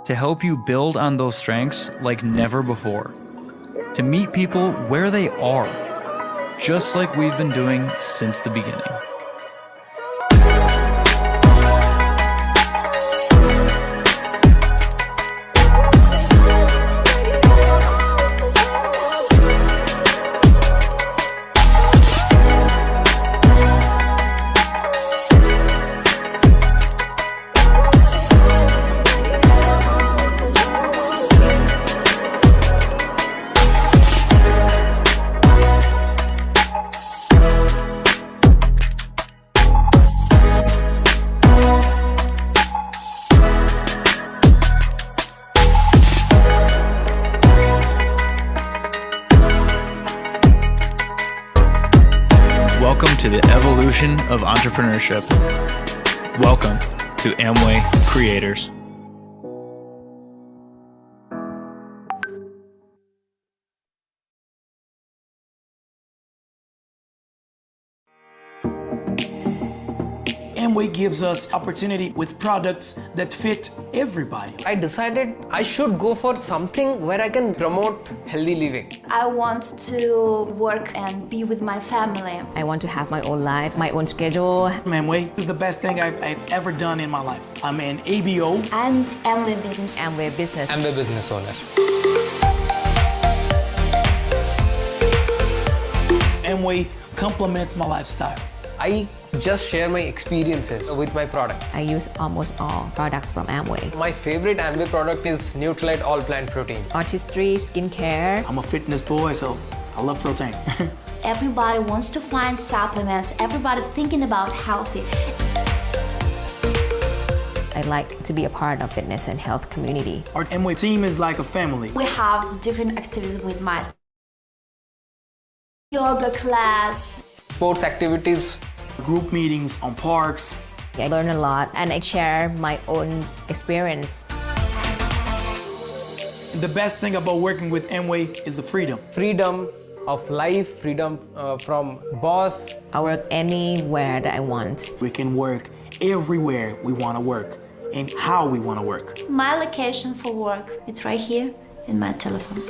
to help you build on those strengths like never before, to meet people where they are, just like we've been doing since the beginning. Welcome to the evolution of entrepreneurship. Welcome to Amway Creators. Amway gives us opportunity with products that fit everybody. I decided I should go for something where I can promote healthy living. I want to work and be with my family. I want to have my own life, my own schedule. Amway is the best thing I've ever done in my life. I'm an ABO. I'm Amway Business. Amway Business. I'm the business owner. Amway complements my lifestyle. I just share my experiences with my products. I use almost all products from Amway. My favorite Amway product is Nutralite All Plant Protein. Artistry, skincare. I'm a fitness boy, so I love protein. Everybody wants to find supplements. Everybody thinking about healthy. I like to be a part of fitness and health community. Our Amway team is like a family. We have different activities with my yoga class, Sports activities. Group meetings on parks. I learn a lot and I share my own experience. The best thing about working with Amway is the freedom. Freedom of life, freedom from boss. I work anywhere that I want. We can work everywhere we want to work and how we want to work. my location for work. It's right here in my telephone.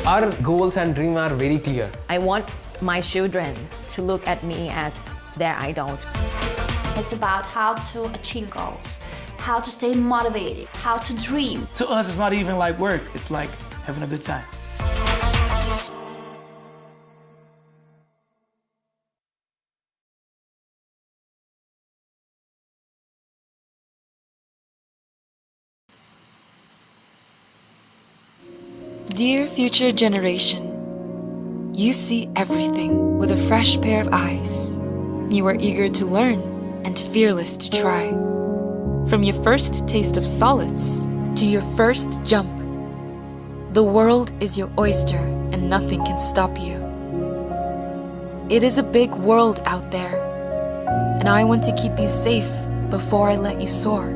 Our goals and dreams are very clear. I want my children to look at me as their idol. It's about how to achieve goals, how to stay motivated, how to dream. To us, it's not even like work. It's like having a good time. Dear future generation, you see everything with a fresh pair of eyes. You are eager to learn and fearless to try. From your first taste of solids to your first jump, the world is your oyster and nothing can stop you. It is a big world out there, and I want to keep you safe before I let you soar.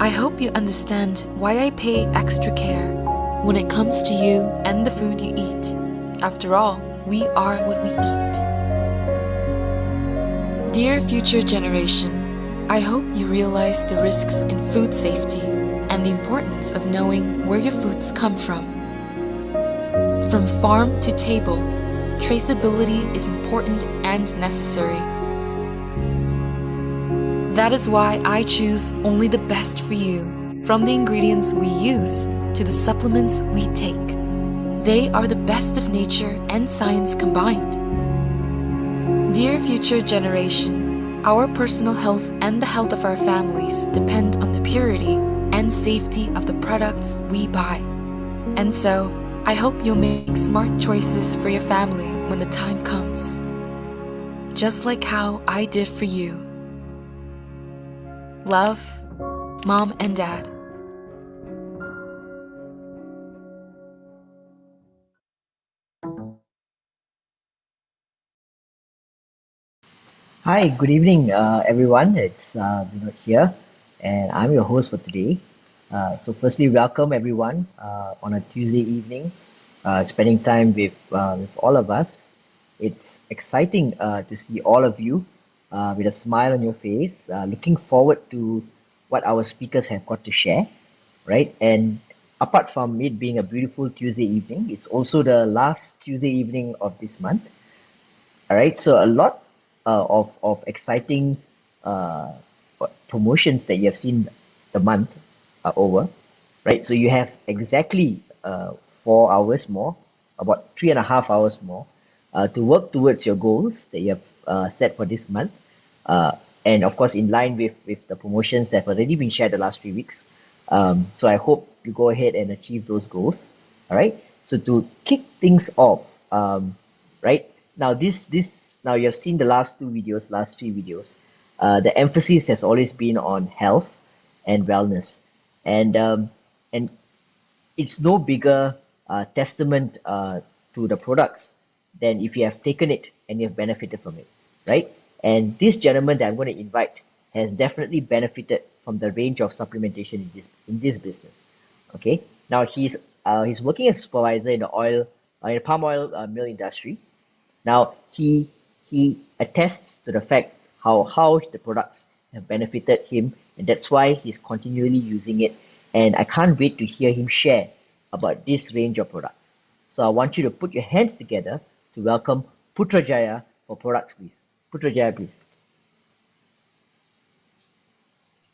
I hope you understand why I pay extra care when it comes to you and the food you eat. After all, we are what we eat. Dear future generation, I hope you realize the risks in food safety and the importance of knowing where your foods come from. From farm to table, traceability is important and necessary. That is why I choose only the best for you, from the ingredients we use to the supplements we take. They are the best of nature and science combined. Dear future generation, our personal health and the health of our families depend on the purity and safety of the products we buy. And so, I hope you'll make smart choices for your family when the time comes. Just like how I did for you. Love, Mom and Dad. Hi, good evening, everyone. It's Vinod here, and I'm your host for today. So firstly, welcome everyone on a Tuesday evening, spending time with all of us. It's exciting to see all of you with a smile on your face, looking forward to what our speakers have got to share, right? And apart from it being a beautiful Tuesday evening, it's also the last Tuesday evening of this month. All right, so a lot of exciting uh, promotions that you have seen the month are over, right? So you have exactly 4 hours more, about 3.5 hours more, to work towards your goals that you have set for this month, uh, and of course in line with the promotions that have already been shared the last 3 weeks. So I hope you go ahead and achieve those goals. All right. So to kick things off, right now now you have seen the last last 3 videos. The emphasis has always been on health and wellness, and it's no bigger testament to the products than if you have taken it and you have benefited from it, right? And this gentleman that I'm going to invite has definitely benefited from the range of supplementation in this business. Okay, now he's working as a supervisor in the palm oil mill industry. Now he attests to the fact how the products have benefited him, and that's why he's continually using it. And I can't wait to hear him share about this range of products. So I want you to put your hands together to welcome Putrajaya for products, please. Putrajaya, please.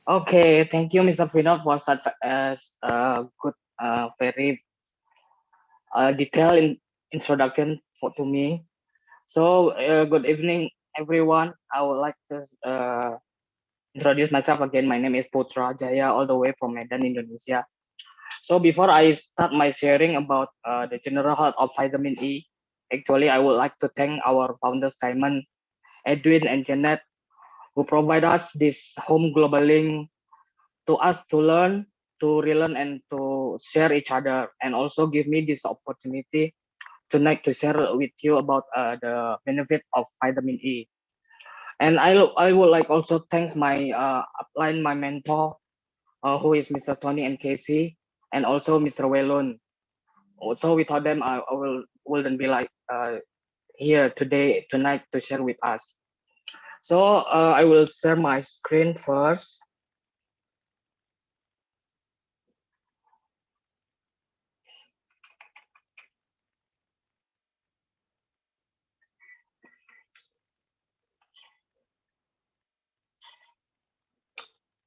Okay, thank you, Mr. Vinod, for such a good, very detailed introduction to me. So, good evening, everyone. I would like to introduce myself again. My name is Putrajaya, all the way from Medan, Indonesia. So, before I start my sharing about the general health of vitamin E, actually, I would like to thank our founders, Simon, Edwin, and Janet, who provide us this home global link to us to learn, to relearn, and to share each other, and also give me this opportunity tonight to share with you about the benefit of vitamin E. And I would like also thanks my upline, my mentor, who is Mr. Tony and Casey, and also Mr. Welon. Also without them, wouldn't be like here tonight to share with us. So I will share my screen first.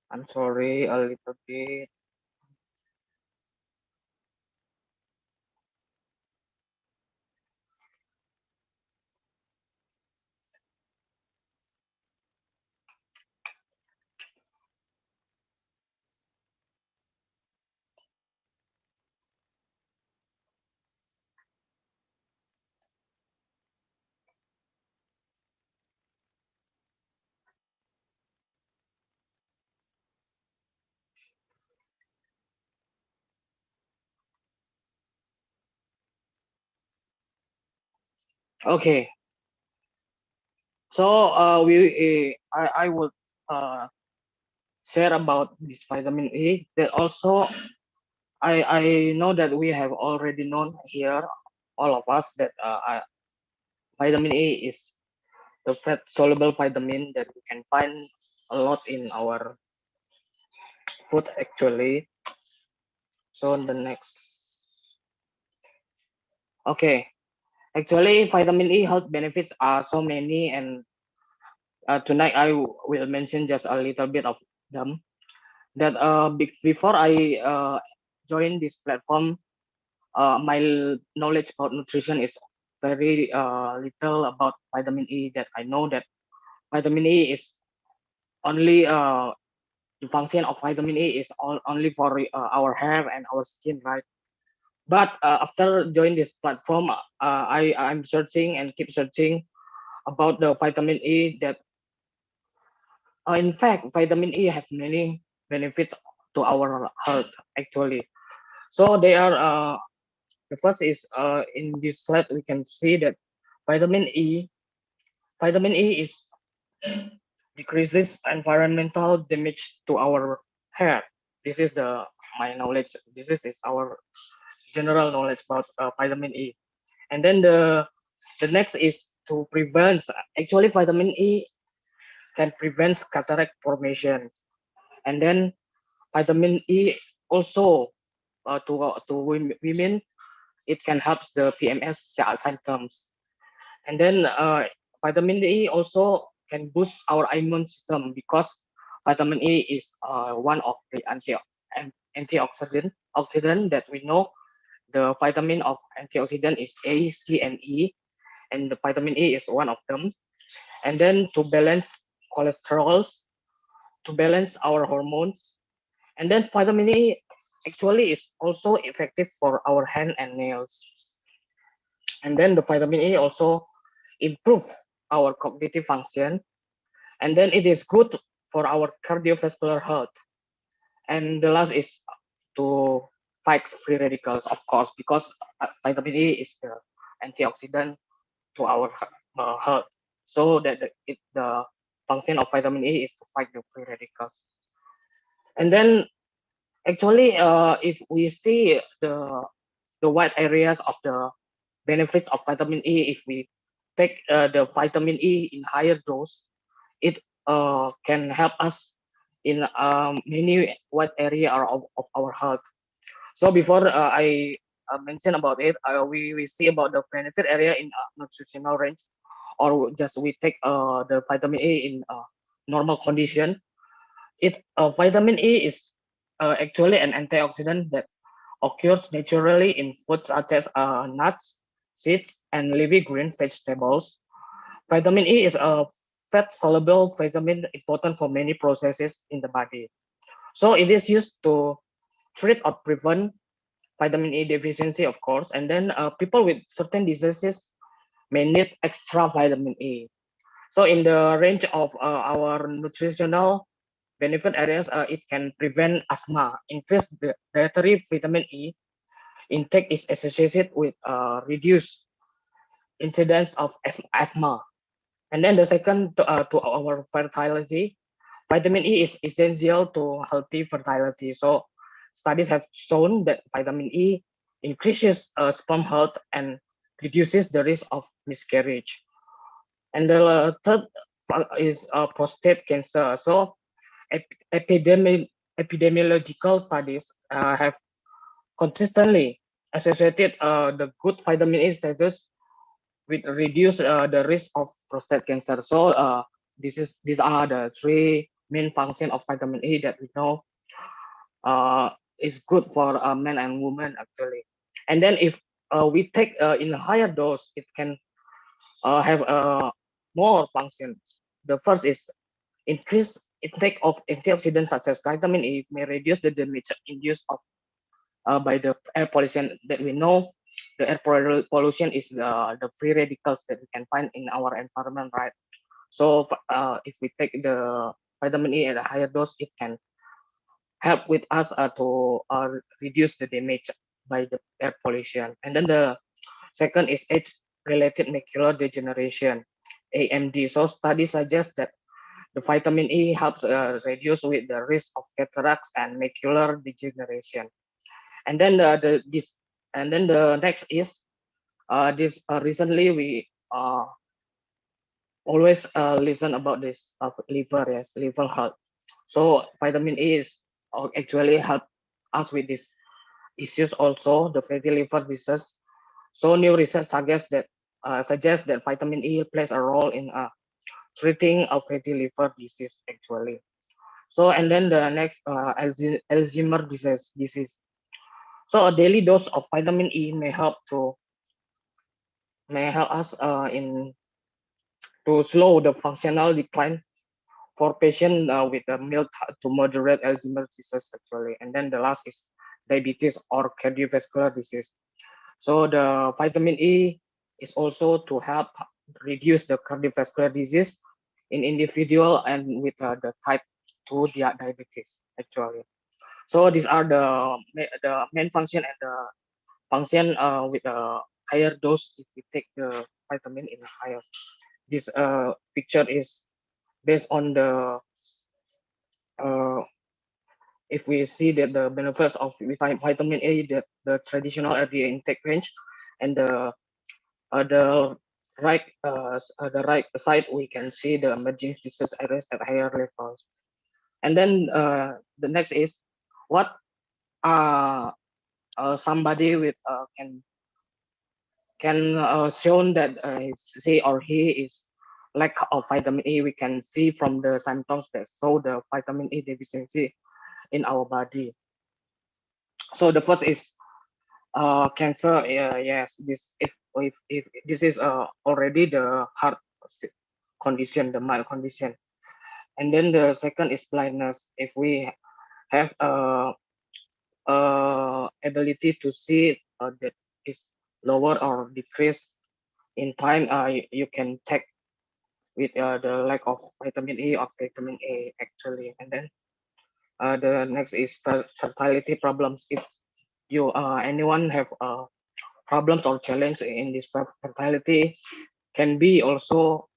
I'm sorry, a little bit. Okay, so I would share about this vitamin E. That also I know that we have already known here, all of us, that vitamin E is the fat soluble vitamin that we can find a lot in our food actually. So the next, okay, actually vitamin E health benefits are so many, and tonight I will mention just a little bit of them. That before I join this platform, my knowledge about nutrition is very little about vitamin E. That I know that vitamin E is only the function of vitamin E is only for our hair and our skin, right? But after joining this platform, I'm searching and keep searching about the vitamin E. That in fact, vitamin E have many benefits to our health actually. So they are the first is in this slide we can see that vitamin E vitamin E is decreases environmental damage to our hair. This is my knowledge. Is our general knowledge about vitamin E. And then the next is to prevent. Actually, vitamin E can prevent cataract formation. And then vitamin E also to women, it can help the PMS symptoms. And then vitamin E also can boost our immune system because vitamin E is one of the antioxidant that we know. The vitamin of antioxidant is A, C, and E, and the vitamin E is one of them. And then to balance cholesterols, to balance our hormones, and then vitamin E actually is also effective for our hand and nails. And then the vitamin E also improve our cognitive function, and then it is good for our cardiovascular health. And the last is to fight free radicals, of course, because vitamin E is the antioxidant to our health. So that the function of vitamin E is to fight the free radicals. And then actually, if we see the wide areas of the benefits of vitamin E, if we take the vitamin E in higher dose, it can help us in many wide area of our health. So before I mention about it, we see about the benefit area in nutritional range, or just we take the vitamin E in normal condition. Vitamin E is actually an antioxidant that occurs naturally in foods such as nuts, seeds, and leafy green vegetables. Vitamin E is a fat-soluble vitamin important for many processes in the body. So it is used to treat or prevent vitamin E deficiency, of course, and then people with certain diseases may need extra vitamin E. So in the range of our nutritional benefit areas, it can prevent asthma. Increased dietary vitamin E intake is associated with reduced incidence of asthma. And then the second to our fertility, vitamin E is essential to healthy fertility. So studies have shown that vitamin E increases sperm health and reduces the risk of miscarriage. And the third is prostate cancer. So epidemiological studies have consistently associated the good vitamin E status with reduce the risk of prostate cancer. So these are the three main function of vitamin E that we know is good for men and women actually. And then if we take in a higher dose, it can have more functions. The first is increase intake of antioxidants such as vitamin E may reduce the damage induced by the air pollution that we know. The air pollution is the free radicals that we can find in our environment, right? So if we take the vitamin E at a higher dose, it can help with us to reduce the damage by the air pollution. And then the second is age-related macular degeneration, AMD. So studies suggest that the vitamin E helps reduce with the risk of cataracts and macular degeneration. And then the next is this recently we always listen about this liver, yes, liver health. So vitamin E is actually help us with these issues also, the fatty liver disease. So new research suggests that vitamin E plays a role in treating a fatty liver disease actually. So and then the next Alzheimer disease. So a daily dose of vitamin E may help us in to slow the functional decline for patients with a mild to moderate Alzheimer's disease actually. And then the last is diabetes or cardiovascular disease. So the vitamin E is also to help reduce the cardiovascular disease in individual and with the type 2 diabetes actually. So these are the main function and the function with a higher dose if we take the vitamin in higher. This picture is based on the if we see that the benefits of vitamin A, the traditional FDA intake range, and the the right side, we can see the emerging disease areas at higher levels. And then the next is what somebody with can shown that she or he is lack of vitamin E. We can see from the symptoms that show the vitamin E deficiency in our body. So the first is cancer. Yes, this if this is already the heart condition, the mild condition. And then the second is blindness. If we have ability to see that is lower or decrease in time, you can check with the lack of vitamin E or vitamin A actually. And then the next is fertility problems. If you anyone have problems or challenge in this fertility, can be also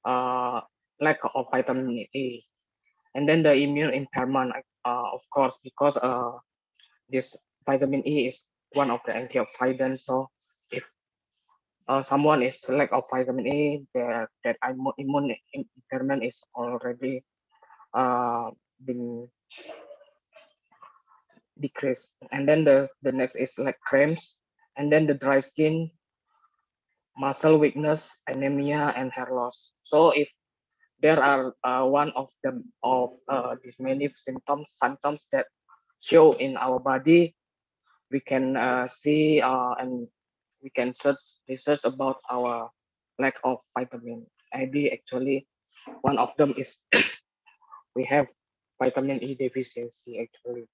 lack of vitamin E. And then the immune impairment, of course, because this vitamin E is one of the antioxidants. So if someone is lack of vitamin E, that immune impairment is already been decreased. And then the next is like cramps, and then the dry skin, muscle weakness, anemia, and hair loss. So if there are one of them of these many symptoms that show in our body, we can see and we can research about our lack of vitamin. Maybe actually one of them is we have vitamin E deficiency actually.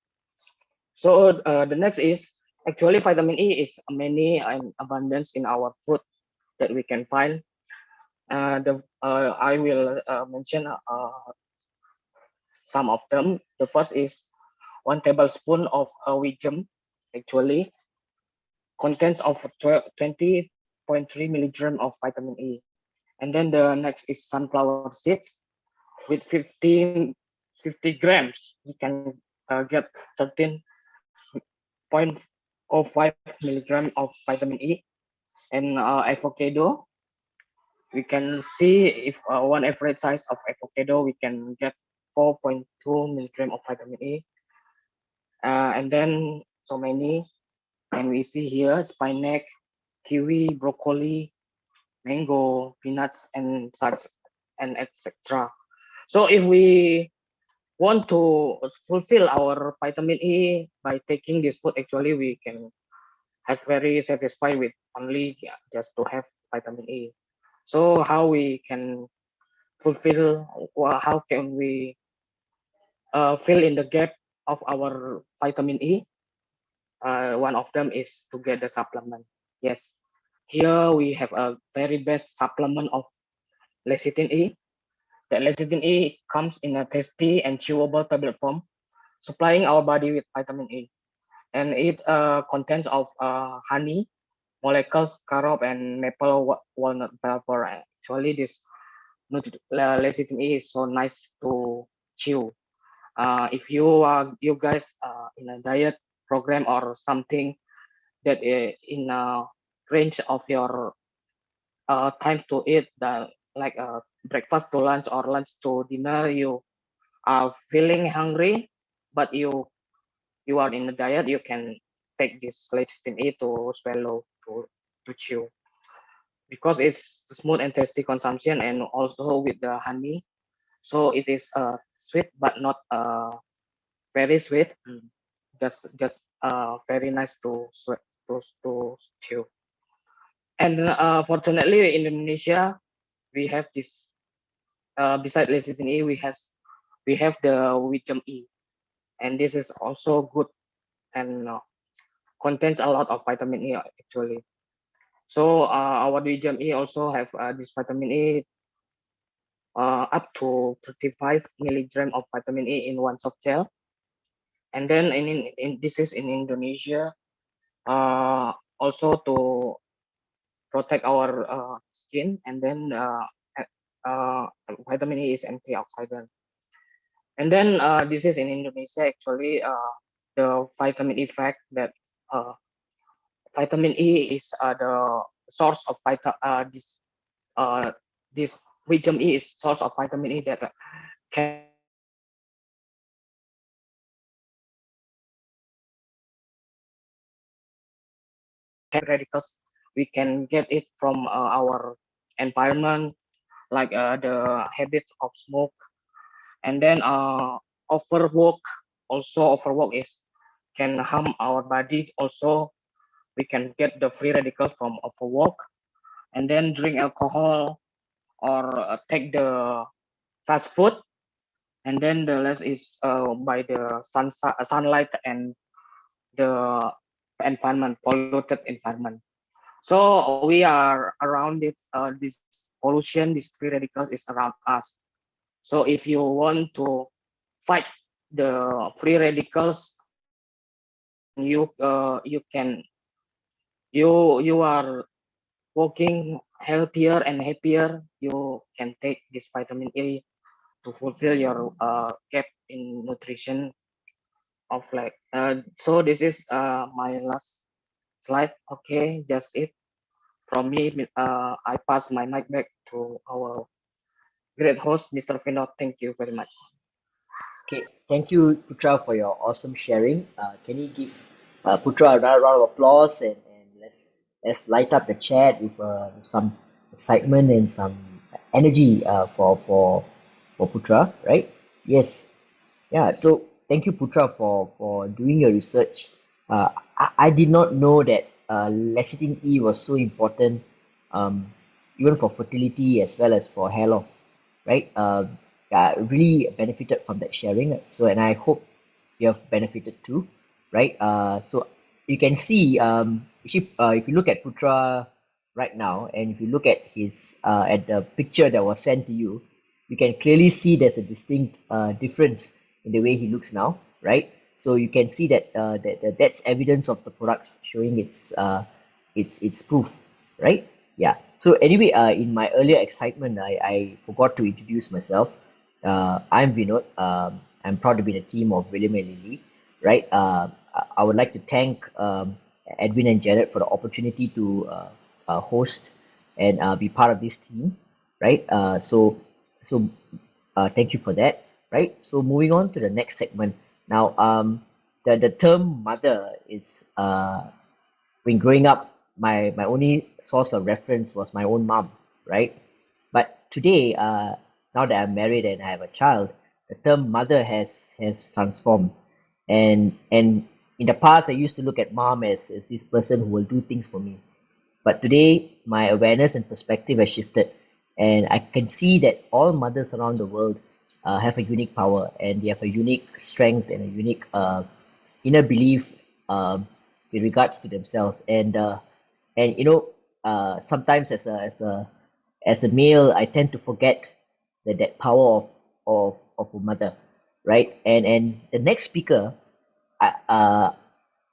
So the next is actually vitamin E is many and abundance in our food that we can find. I will mention some of them. The first is 1 tablespoon of wheat germ actually contains of 20.3 milligram of vitamin E. And then the next is sunflower seeds with 50 grams. You can get 13.05 milligram of vitamin E. And avocado, we can see if one average size of avocado, we can get 4.2 milligram of vitamin E. And then so many, and we see here spinach, kiwi, broccoli, mango, peanuts, and such, and etc. So if we want to fulfill our vitamin E by taking this food, actually we can have very satisfied with only just to have vitamin E. So how we can fulfill, or how can we fill in the gap of our vitamin E? One of them is to get the supplement. Yes, here we have a very best supplement of lecithin E. The lecithin E comes in a tasty and chewable tablet form, supplying our body with vitamin E. And it contains of honey, molecules, carob, and maple walnut vapor. Actually, this lecithin E is so nice to chew. If you guys in a diet program or something that in a range of your time to eat, like breakfast to lunch or lunch to dinner, you are feeling hungry, but you are in a diet, you can take this lecithin E to swallow to chew, because it's smooth and tasty consumption, and also with the honey, so it is sweet but not very sweet. Just very nice to chew. And fortunately in Indonesia we have this beside lecithin E, we have the wisdom E, and this is also good and contains a lot of vitamin E actually. So our wisdom E also have this vitamin E up to 35 milligram of vitamin E in one soft gel. And then in this is in Indonesia, also to protect our skin. And then vitamin E is antioxidant. And then this is in Indonesia actually, the vitamin E fact that vitamin E is the source of this this vitamin E is source of vitamin E that can radicals. We can get it from our environment, like the habit of smoke, and then overwork. Also, overwork is can harm our body. Also, we can get the free radicals from overwork, and then drink alcohol or take the fast food, and then the less is by the sunlight and the environment, polluted environment. So we are around it. This pollution, these free radicals is around us. So if you want to fight the free radicals, you can you are working healthier and happier. You can take this vitamin A to fulfill your gap in nutrition of like. So this is my last slide. Okay, just it from me. I pass my mic back to our great host, Mr. Vinod. Thank you very much. Okay, thank you, Putra, for your awesome sharing. Can you give Putra another round of applause, and let's light up the chat with some excitement and some energy for Putra, right? Yes, yeah. So thank you, Putra, for doing your research. I did not know that lecithin E was so important, um, even for fertility as well as for hair loss, right? Really benefited from that sharing. So, and I hope you have benefited too, right? So you can see, if you look at Putra right now, and if you look at his at the picture that was sent to you, you can clearly see there's a distinct difference in the way he looks now, right? So you can see that that's evidence of the products showing its proof, right? Yeah. So anyway, in my earlier excitement, I forgot to introduce myself. I'm Vinod. I'm proud to be in the team of William and Lily, right? I would like to thank Edwin and Jared for the opportunity to host and be part of this team, right? So thank you for that, right? So moving on to the next segment. Now, the term mother is when growing up, my only source of reference was my own mom, right? But today, now that I'm married and I have a child, the term mother has transformed. And in the past, I used to look at mom as this person who will do things for me. But today, my awareness and perspective has shifted, and I can see that all mothers around the world have a unique power, and they have a unique strength and a unique inner belief in regards to themselves. And sometimes as a male, I tend to forget that power of a mother, right? And the next speaker, I, uh,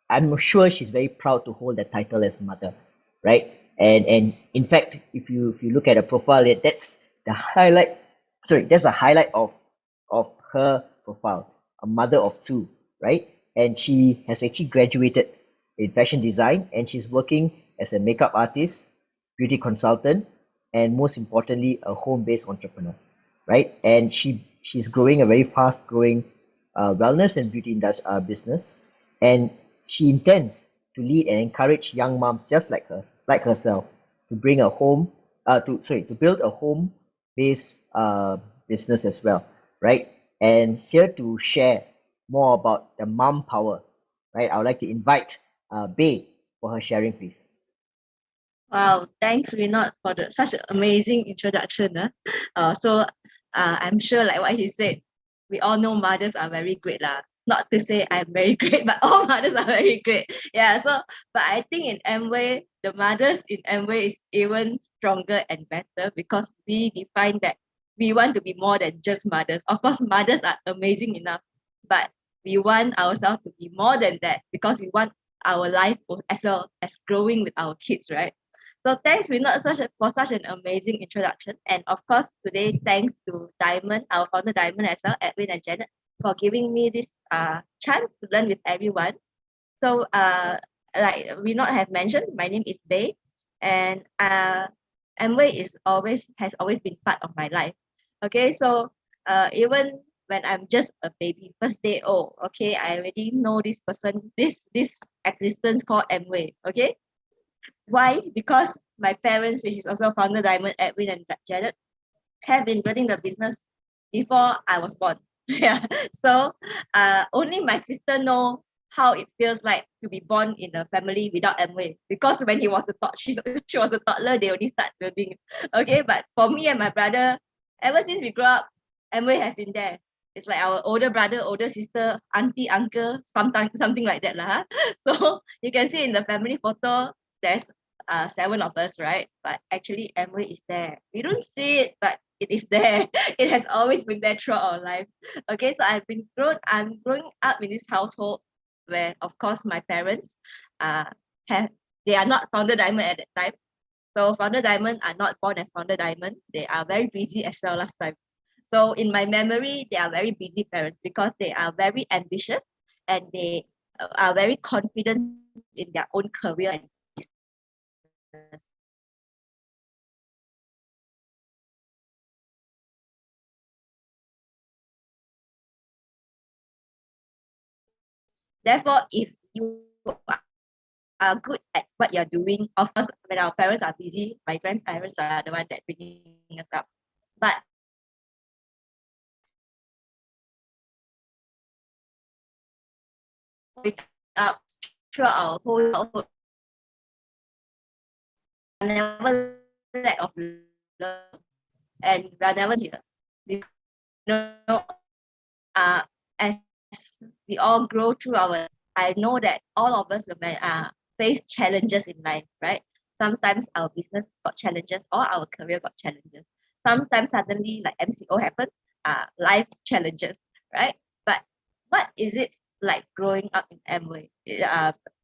I'm sure she's very proud to hold that title as mother, right? And in fact, if you look at her profile, that's the highlight. Sorry, that's the highlight of her profile. A mother of two, right? And she has actually graduated in fashion design, and she's working as a makeup artist, beauty consultant, and most importantly, a home-based entrepreneur, right? And she's growing a very fast-growing wellness and beauty business, and she intends to lead and encourage young moms just like herself, to bring a home, to build a home-based business as well, right? And here to share more about the mom power, right? I would like to invite Beii for her sharing, please. Wow, thanks, Vinod, for such an amazing introduction. I'm sure, like what he said, we all know mothers are very great. Not to say I'm very great, but all mothers are very great. Yeah, but I think in Amway, the mothers in Amway is even stronger and better because we define that we want to be more than just mothers. Of course, mothers are amazing enough, but we want ourselves to be more than that because we want our life as well as growing with our kids, right? So thanks, Vinod, for such an amazing introduction. And of course, today, thanks to Diamond, our founder Diamond as well, Edwin and Janet, for giving me this chance to learn with everyone. So like Vinod have mentioned, my name is Beii, and Amway has always been part of my life. Okay, so even when I'm just a baby, first day old, okay, I already know this person, this existence called Amway. Okay, why? Because my parents, which is also founder Diamond, Edwin and Janet, have been building the business before I was born. Yeah. So only my sister know how it feels like to be born in a family without Amway. Because when she was a toddler, they already start building. Okay, but for me and my brother, ever since we grew up, Amway has been there. It's like our older brother, older sister, auntie, uncle, something like that lah. So you can see in the family photo, there's 7 of us, right? But actually, Amway is there. We don't see it, but it is there. It has always been there throughout our life. Okay, so I'm growing up in this household where, of course, my parents uh have they are not founder diamond at that time. So founder diamond are not born as founder diamond. They are very busy as well last time. So in my memory, they are very busy parents because they are very ambitious and they are very confident in their own career and business. Therefore, if you are good at what you're doing, of course, when our parents are busy, my grandparents are the one that bringing us up. But wake up throughout our whole childhood, never lack of love, and we are never here. You know, as we all grow through I know that all of us face challenges in life, right? Sometimes our business got challenges or our career got challenges. Sometimes suddenly like MCO happened, life challenges, right? But what is it like growing up in Amway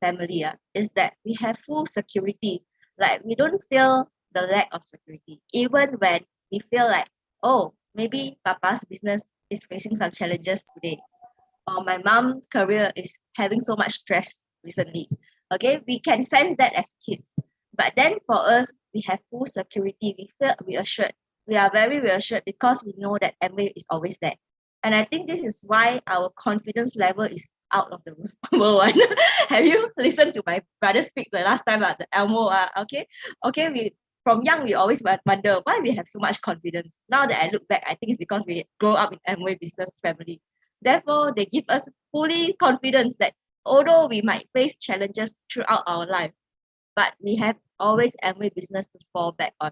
family? Is that we have full security. Like we don't feel the lack of security. Even when we feel like, oh, maybe Papa's business is facing some challenges today, or my mom's career is having so much stress recently. Okay, we can sense that as kids. But then for us, we have full security. We feel reassured. We are very reassured because we know that Amway is always there. And I think this is why our confidence level is out of the world. Have you listened to my brother speak the last time about the Elmo? Okay. We from young we always wonder why we have so much confidence. Now that I look back, I think it's because we grow up in Amway business family. Therefore, they give us fully confidence that although we might face challenges throughout our life, but we have always Amway business to fall back on.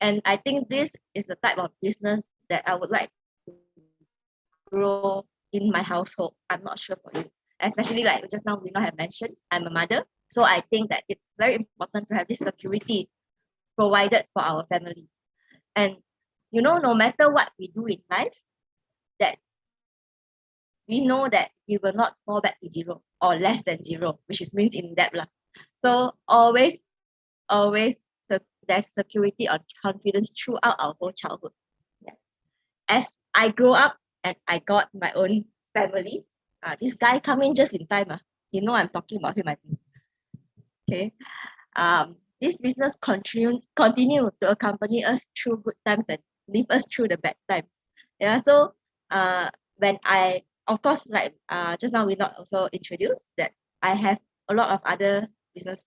And I think this is the type of business that I would like to grow in my household. I'm not sure for you. Especially like just now we not have mentioned, I'm a mother. So I think that it's very important to have this security provided for our family. And no matter what we do in life, that we know that we will not fall back to zero or less than zero, which is means in debt lah. So always there's security or confidence throughout our whole childhood. Yeah. As I grow up and I got my own family, this guy come in just in time. I'm talking about him, I think. Okay. This business continue to accompany us through good times and leave us through the bad times. Yeah. So when I, of course, like just now we not also introduced that I have a lot of other business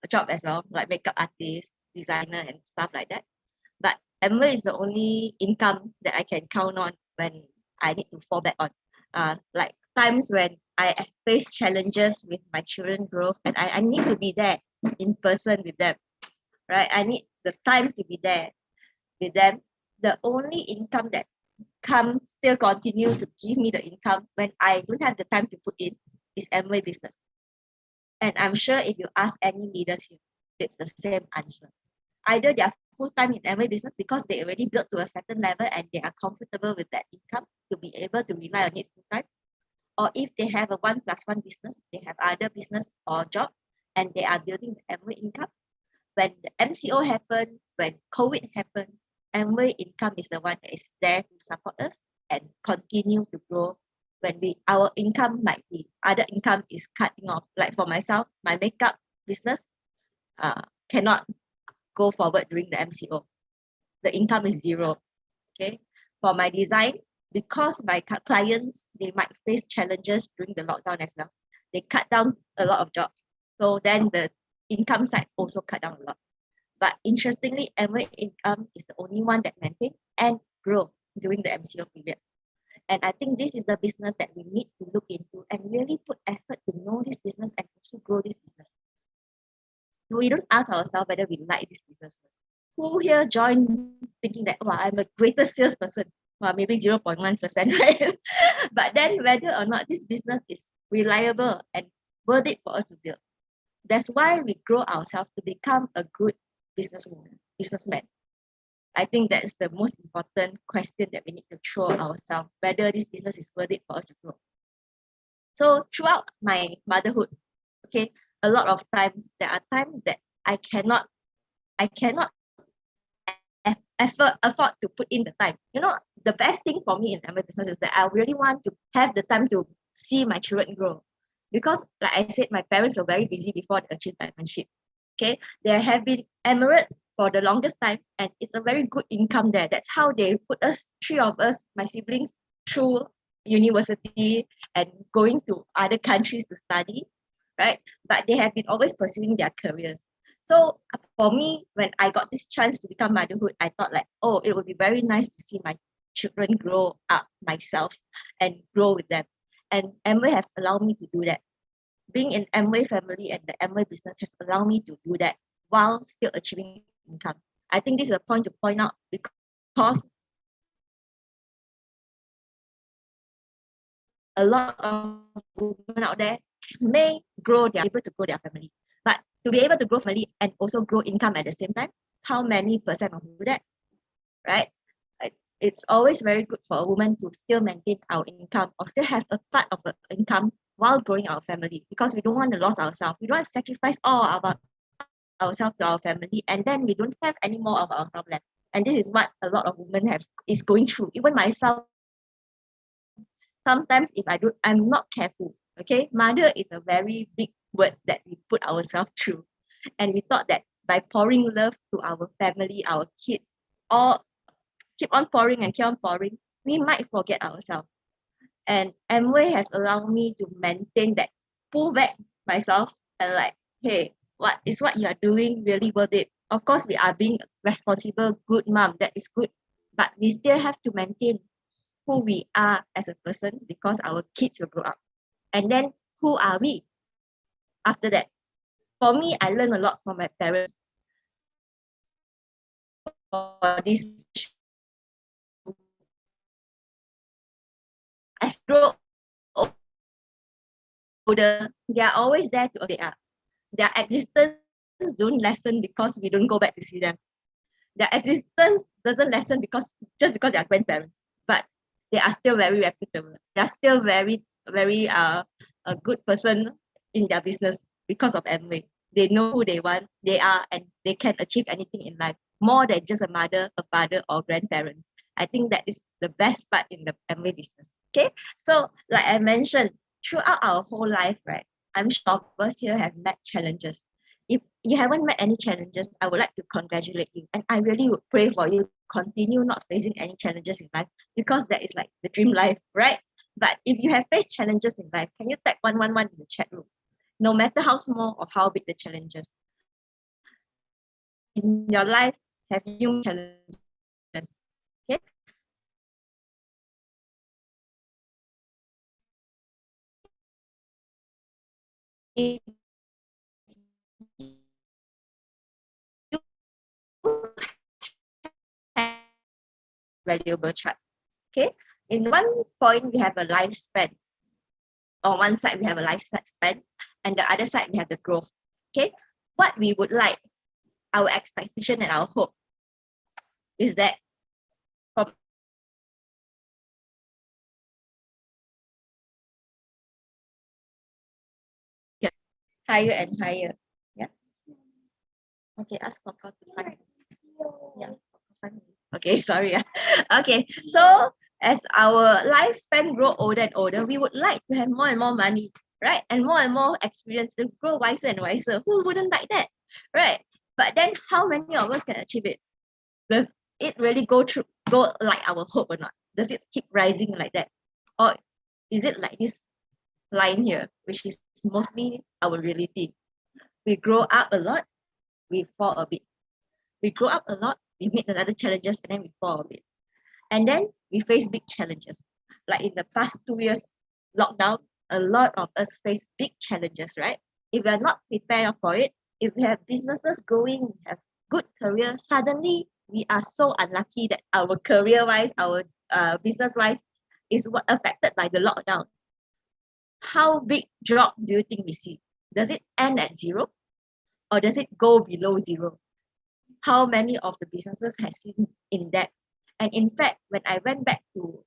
job as well, like makeup artist, designer, and stuff like that. But Amway is the only income that I can count on when I need to fall back on. Like times when I face challenges with my children growth and I need to be there in person with them, right? I need the time to be there with them. The only income that still continue to give me the income when I don't have the time to put in is Amway business. And I'm sure if you ask any leaders here, it's the same answer. Either they are full-time in Amway business because they already built to a certain level and they are comfortable with that income to be able to rely on it full-time. Or if they have a 1+1 business, they have other business or job and they are building the Amway income. When the MCO happened, when COVID happened, Amway income is the one that is there to support us and continue to grow when our income might be other income is cutting off. Like for myself, my makeup business cannot go forward during the MCO. The income is zero. Okay. For my design, because my clients, they might face challenges during the lockdown as well. They cut down a lot of jobs. So then the income side also cut down a lot. But interestingly, Amway income is the only one that maintained and grow during the MCO period. And I think this is the business that we need to look into and really put effort to know this business and also grow this business. We don't ask ourselves whether we like this business first. Who here joined thinking that, wow, I'm a greater salesperson? Well, maybe 0.1%, right? But then whether or not this business is reliable and worth it for us to build. That's why we grow ourselves to become a good businessman. I think that's the most important question that we need to throw ourselves, whether this business is worth it for us to grow. So throughout my motherhood, okay, a lot of times, there are times that I cannot afford to put in the time. You know, the best thing for me in my business is that I really want to have the time to see my children grow. Because like I said, my parents were very busy before they achieved diamondship. Okay, they have been emirate for the longest time, and it's a very good income there. That's how they put us, three of us, my siblings, through university and going to other countries to study, right? But they have been always pursuing their careers. So for me, when I got this chance to become motherhood, I thought like, oh, it would be very nice to see my children grow up myself and grow with them. And Amway has allowed me to do that. Being in Amway family and the Amway business has allowed me to do that while still achieving income. I think this is a point to point out because a lot of women out there may able to grow their family. But to be able to grow family and also grow income at the same time, how many percent of do that, right? It's always very good for a woman to still maintain our income or still have a part of the income while growing our family, because we don't want to lose ourselves. We don't want to sacrifice all of ourselves to our family, and then we don't have any more of ourselves left. And this is what a lot of women is going through. Even myself, sometimes if I'm not careful. Okay, mother is a very big word that we put ourselves through, and we thought that by pouring love to our family, our kids, or keep on pouring and keep on pouring, we might forget ourselves. And Amway has allowed me to maintain that, pull back myself and like, hey, what you are doing really worth it? Of course, we are being responsible, good mom, that is good, but we still have to maintain who we are as a person, because our kids will grow up. And then who are we after that? For me, I learned a lot from my parents. For this, as grow older, they are always there to they are. Their existence don't lessen because we don't go back to see them. Their existence doesn't lessen just because they are grandparents, but they are still very reputable. They are still very a good person in their business because of Amway. They know who they are, and they can achieve anything in life more than just a mother, a father, or grandparents. I think that is the best part in the Amway business. Okay, so like I mentioned, throughout our whole life, right? I'm sure all of us here have met challenges. If you haven't met any challenges, I would like to congratulate you, and I really would pray for you to continue not facing any challenges in life, because that is like the dream life, right? But if you have faced challenges in life, can you type 111 in the chat room? No matter how small or how big the challenges. In your life, have you challenges? Okay. If you have valuable chart. Okay. In one point, we have a lifespan. On one side, we have a lifespan, and the other side, we have the growth. Okay. What we would like, our expectation and our hope, is that from higher and higher. Yeah. Okay, ask Coco to find. Yeah. Okay, sorry. Okay, so as our lifespan grow older and older, we would like to have more and more money, right? And more experience to grow wiser and wiser. Who wouldn't like that, right? But then how many of us can achieve it? Does it really go like our hope or not? Does it keep rising like that? Or is it like this line here, which is mostly our reality? We grow up a lot, we fall a bit. We grow up a lot, we meet another challenges, and then we fall a bit. And then we face big challenges. Like in the past 2 years lockdown, a lot of us face big challenges, right? If we are not prepared for it, if we have businesses growing, we have good career, suddenly we are so unlucky that our career-wise, our business-wise is affected by the lockdown. How big drop do you think we see? Does it end at zero? Or does it go below zero? How many of the businesses has seen in debt? And in fact, when I went back to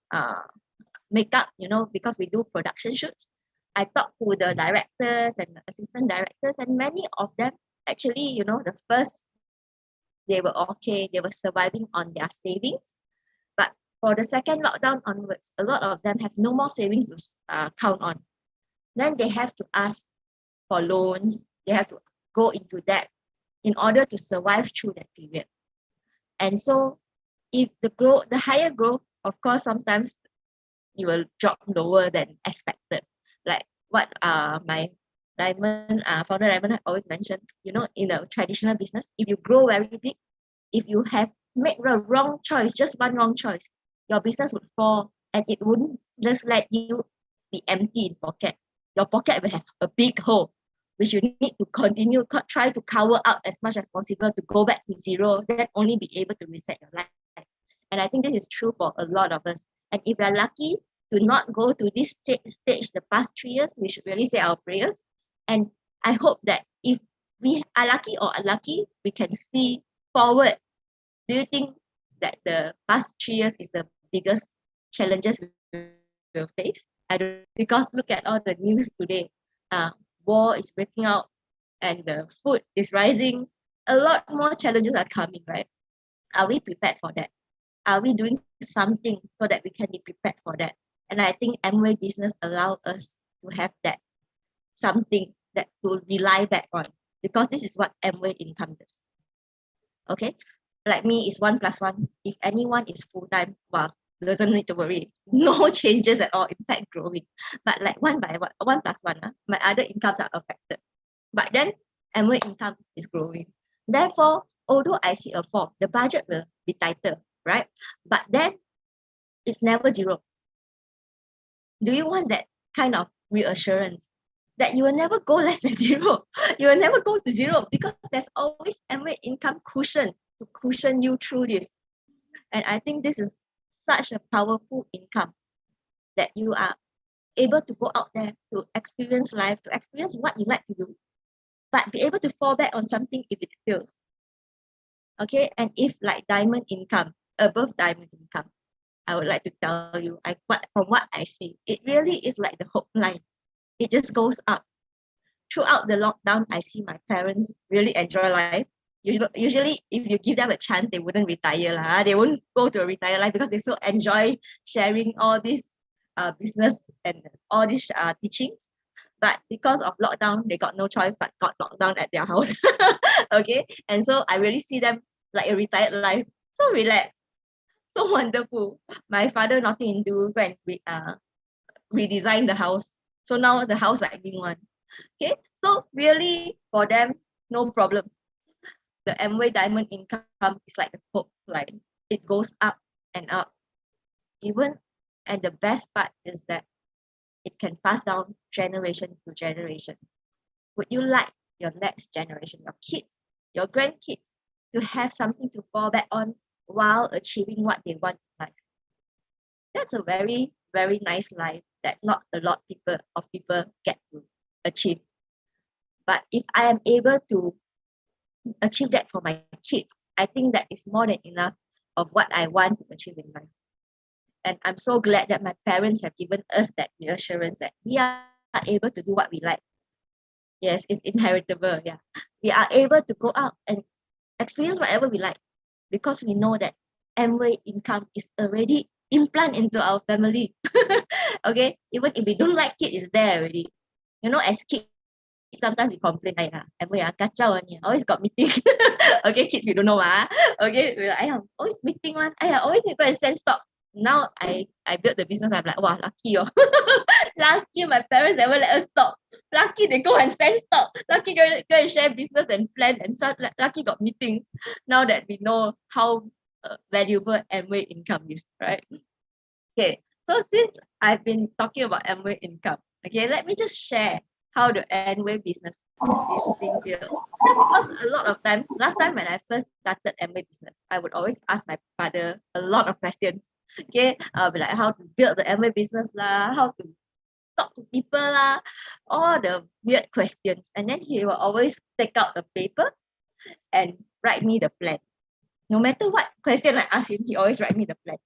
makeup, because we do production shoots, I talked to the directors and the assistant directors, and many of them actually, the first, they were okay, they were surviving on their savings. But for the second lockdown onwards, a lot of them have no more savings to count on. Then they have to ask for loans, they have to go into debt in order to survive through that period. And so if the higher growth, of course, sometimes you will drop lower than expected. Like what my founder Diamond always mentioned, in a traditional business, if you grow very big, if you have made a wrong choice, just one wrong choice, your business would fall, and it wouldn't just let you be empty in pocket. Your pocket will have a big hole, which you need to continue, try to cover up as much as possible to go back to zero, then only be able to reset your life. And I think this is true for a lot of us. And if we are lucky to not go to this stage the past 3 years, we should really say our prayers. And I hope that if we are lucky or unlucky, we can see forward. Do you think that the past 3 years is the biggest challenges we will face? I don't, because look at all the news today. War is breaking out and the food is rising. A lot more challenges are coming, right? Are we prepared for that? Are we doing something so that we can be prepared for that? And I think Amway business allow us to have that something that to rely back on, because this is what Amway income does. Okay, like me is 1+1. If anyone is full-time, well, doesn't need to worry. No changes at all, in fact growing. But like 1+1, my other incomes are affected. But then Amway income is growing. Therefore, although I see a fall, the budget will be tighter, right? But then it's never zero. Do you want that kind of reassurance that you will never go less than zero? You will never go to zero, because there's always Amway income cushion to cushion you through this. And I think this is such a powerful income that you are able to go out there to experience life, to experience what you like to do, but be able to fall back on something if it fails. Okay, and if like diamond income, above diamond income, I would like to tell you, from what I see, it really is like the hope line. It just goes up. Throughout the lockdown, I see my parents really enjoy life. Usually, if you give them a chance, they wouldn't retire. They won't go to a retire life because they so enjoy sharing all this business and all these teachings. But because of lockdown, they got no choice but got locked down at their house. Okay, and so I really see them like a retired life, so relaxed, so wonderful. My father nothing to do, go and redesign the house. So now the house like new one. Okay, so really for them, no problem. The Amway diamond income is like a hope line. It goes up and up. And the best part is that it can pass down generation to generation. Would you like your next generation, your kids, your grandkids, to have something to fall back on while achieving what they want in life? That's a very, very nice life that not a lot of people get to achieve. But if I am able to achieve that for my kids, I think that is more than enough of what I want to achieve in life. And I'm so glad that my parents have given us that reassurance that we are able to do what we like. Yes, it's inheritable. Yeah, we are able to go out and experience whatever we like, because we know that Amway income is already implanted into our family. Okay, even if we don't like it, it's there already. As kids, Sometimes we complain, Amway, kacau ni, always got meeting. Okay, kids, we don't know. Okay, we're like, always meeting one. Always need to go and send stock. Now I built the business, I'm like, wow, lucky. Lucky my parents never let us stop. Lucky they go and send stock. Lucky go and share business and plan, and so lucky got meetings. Now that we know how valuable Amway income is, right? Okay, so since I've been talking about Amway income, okay, let me just share how the Amway business is being built. Because a lot of times, last time when I first started Amway business, I would always ask my father a lot of questions. Okay, I'll be like, how to build the Amway business lah, how to talk to people lah, all the weird questions. And then he will always take out the paper and write me the plan. No matter what question I ask him, he always write me the plan.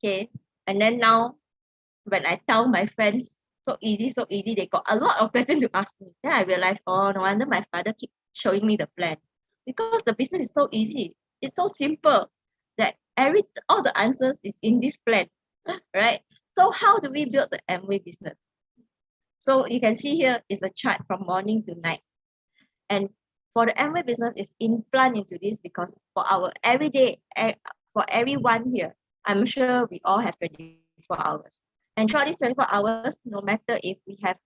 Okay, and then now when I tell my friends, so easy, they got a lot of questions to ask me. Then I realized, oh, no wonder my father keep showing me the plan. Because the business is so easy. It's so simple that all the answers is in this plan, right? So how do we build the Amway business? So you can see here is a chart from morning to night. And for the Amway business, it's implant into this because for our everyday, for everyone here, I'm sure we all have 24 hours. And throughout these 24 hours, no matter if we have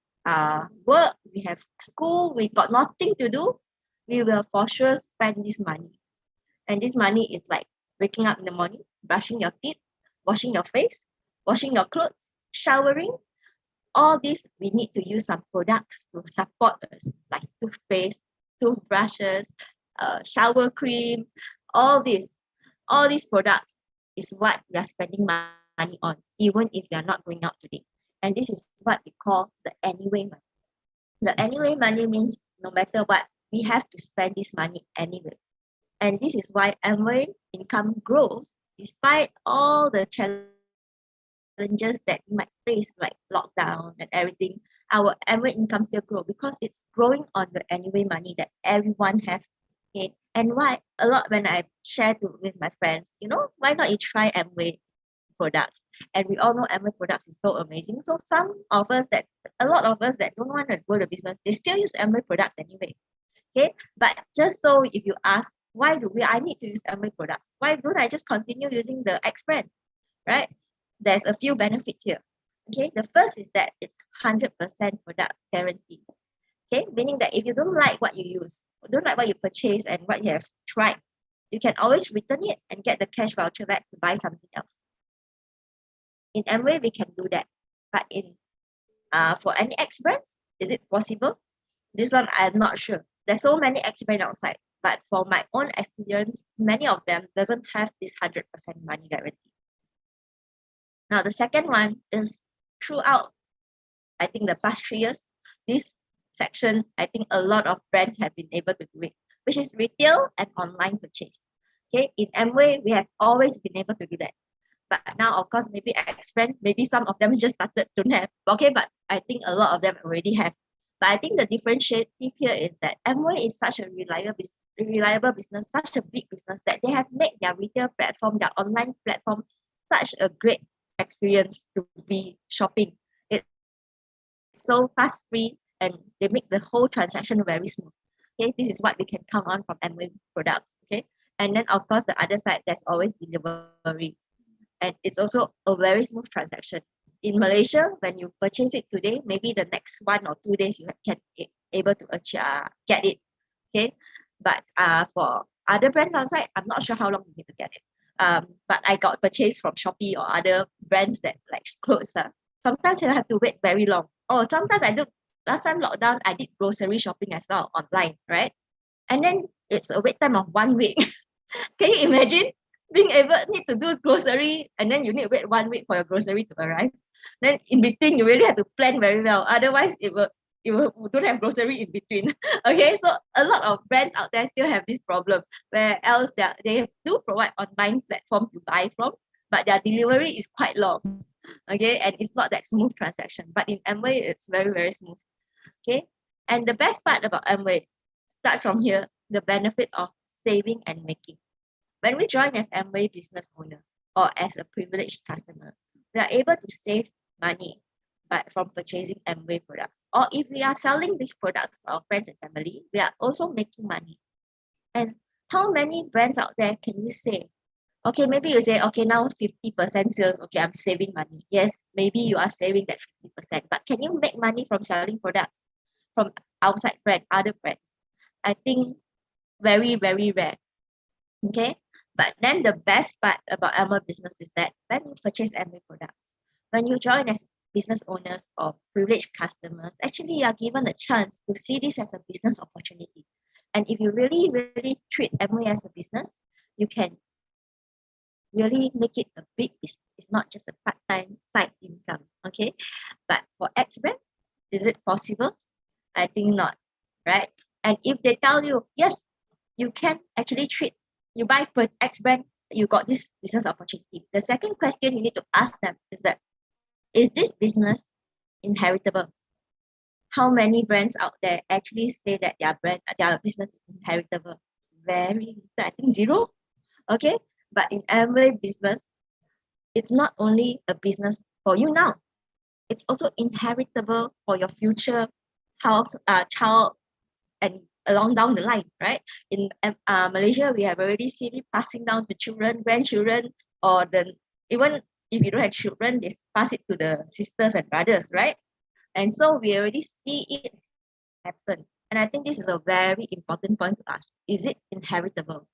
work, we have school, we got nothing to do, we will for sure spend this money. And this money is like waking up in the morning, brushing your teeth, washing your face, washing your clothes, showering. All this, we need to use some products to support us, like toothpaste, toothbrushes, shower cream, all these products is what we are spending money on, even if we are not going out today. And this is what we call the anyway money. The anyway money means no matter what, we have to spend this money anyway. And this is why Amway income grows despite all the challenges that we might face, like lockdown and everything. Our Amway income still grow because it's growing on the anyway money that everyone has. Okay, and why a lot when I share with my friends, why not you try Amway products? And we all know Amway products is so amazing. So a lot of us that don't want to grow the business, they still use Amway products anyway. Okay, but just so if you ask, why do I need to use Amway products? Why don't I just continue using the X brand, right? There's a few benefits here. Okay, the first is that it's 100% product guarantee. Okay, meaning that if you don't like what you use, don't like what you purchase and what you have tried, you can always return it and get the cash voucher back to buy something else. In Amway, we can do that. But for any X brands, is it possible? This one, I'm not sure. There's so many X brands outside. But for my own experience, many of them doesn't have this 100% money guarantee. Now, the second one is throughout, I think the past 3 years, this section, I think a lot of brands have been able to do it, which is retail and online purchase. Okay, in Amway, we have always been able to do that. But now, of course, maybe X brand, maybe some of them just started don't have. Okay, but I think a lot of them already have. But I think the differentiative here is that Amway is such a reliable business, such a big business that they have made their retail platform, their online platform, such a great experience to be shopping. It's so fast, free, and they make the whole transaction very smooth. Okay, this is what we can count on from Amway products. Okay, and then of course the other side, there's always delivery, and it's also a very smooth transaction. In Malaysia, when you purchase it today, maybe the next 1 or 2 days you can able to get it. Okay, but for other brands outside, I'm not sure how long you need to get it. But I got purchased from Shopee or other brands that like clothes. Sometimes you have to wait very long. Oh, sometimes I do. Last time lockdown, I did grocery shopping as well online, right? And then it's a wait time of 1 week. Can you imagine being able need to do grocery and then you need to wait 1 week for your grocery to arrive? Then in between, you really have to plan very well. Otherwise, you don't have grocery in between. Okay, so a lot of brands out there still have this problem, where else they do provide online platform to buy from, but their delivery is quite long. Okay, and it's not that smooth transaction. But in Amway, it's very, very smooth. Okay, and the best part about Amway starts from here, the benefit of saving and making. When we join as Amway business owner or as a privileged customer, we are able to save money from purchasing Amway products. Or if we are selling these products to our friends and family, we are also making money. And how many brands out there can you say, okay, maybe you say, okay, now 50% sales, okay, I'm saving money. Yes, maybe you are saving that 50%, but can you make money from selling products from outside brand, other brands? I think very, very rare. Okay, but then the best part about Amway business is that when you purchase Amway products, when you join as business owners or privileged customers, actually you are given a chance to see this as a business opportunity. And if you really, really treat Amway as a business, you can really make it a big business. It's not just a part-time side income. Okay, but for X brand, is it possible? I think not, right? And if they tell you, yes, you can actually treat, you buy per X brand, you got this business opportunity. The second question you need to ask them is that, is this business inheritable? How many brands out there actually say that their business is inheritable? Very, I think zero. Okay, but in Amway business, it's not only a business for you now, it's also inheritable for your future house, child, and along down the line, right? In Malaysia, we have already seen it passing down to children, grandchildren, or even if you don't have children, they pass it to the sisters and brothers, right? And so we already see it happen. And I think this is a very important point to ask. Is it inheritable?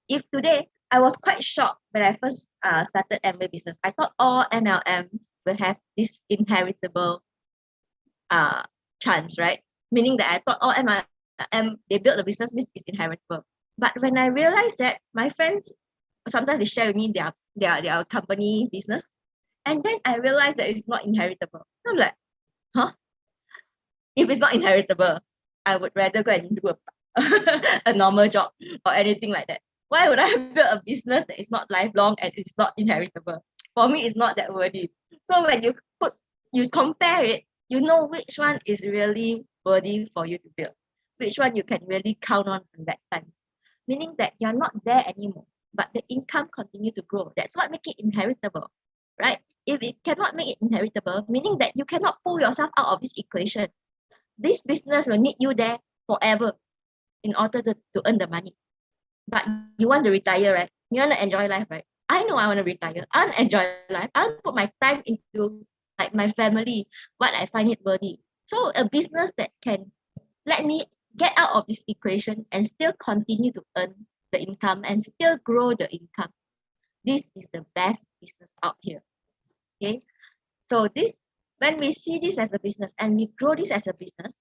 If today, I was quite shocked when I first started Amway business. I thought all MLMs will have this inheritable chance, right? Meaning that I thought all MLM, they built the business means it's inheritable. But when I realized that my friends, sometimes they share with me their company business, and then I realized that it's not inheritable. I'm like, huh? If it's not inheritable, I would rather go and do a normal job or anything like that. Why would I build a business that is not lifelong and it's not inheritable? For me, it's not that worthy. So when you compare it, you know which one is really worthy for you to build, which one you can really count on that time. Meaning that you're not there anymore, but the income continue to grow. That's what makes it inheritable, right? If it cannot make it inheritable, meaning that you cannot pull yourself out of this equation. This business will need you there forever in order to earn the money. But you want to retire, right? You want to enjoy life, right? I know I want to retire. I want to enjoy life. I want to put my time into like my family, what I find it worthy. So a business that can let me get out of this equation and still continue to earn the income and still grow the income. This is the best business out here. Okay. So when we see this as a business and we grow this as a business,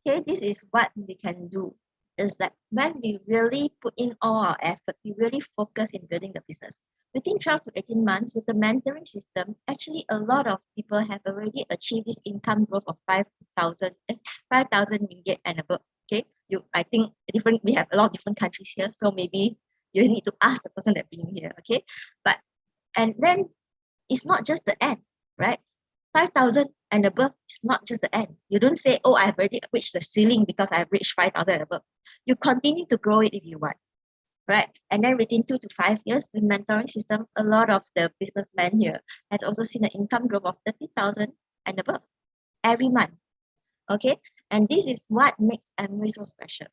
okay, this is what we can do. Is that when we really put in all our effort, we really focus in building the business. Within 12 to 18 months with the mentoring system, actually a lot of people have already achieved this income growth of 5,000 ringgit and above. Okay, I think we have a lot of different countries here, so maybe you need to ask the person that bring here. Okay, and then it's not just the end, right? 5,000 and above is not just the end. You don't say, oh, I've already reached the ceiling because I've reached 5,000 and above. You continue to grow it if you want, right? And then within 2 to 5 years, the mentoring system, a lot of the businessmen here has also seen an income growth of 30,000 and above every month, okay? And this is what makes Amway so special.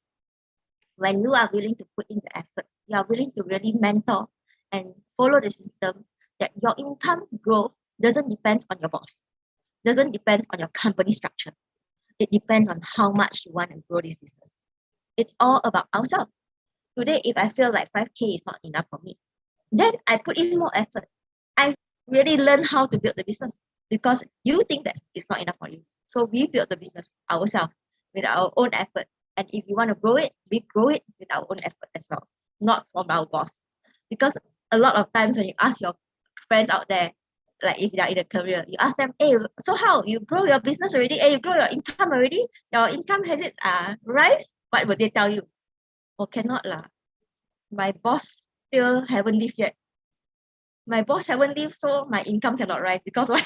When you are willing to put in the effort, you are willing to really mentor and follow the system, that your income growth doesn't depend on your boss, doesn't depend on your company structure. It depends on how much you want to grow this business. It's all about ourselves. Today, if I feel like 5K is not enough for me, then I put in more effort. I really learn how to build the business because you think that it's not enough for you. So we build the business ourselves with our own effort. And if you want to grow it, we grow it with our own effort as well, not from our boss. Because a lot of times when you ask your friends out there, like if they're in a career, you ask them, hey, so how? You grow your business already? Hey, you grow your income already? Your income, has it rise? What would they tell you? Oh, cannot lah. My boss still haven't leave yet. My boss haven't leave, so my income cannot rise. Because why?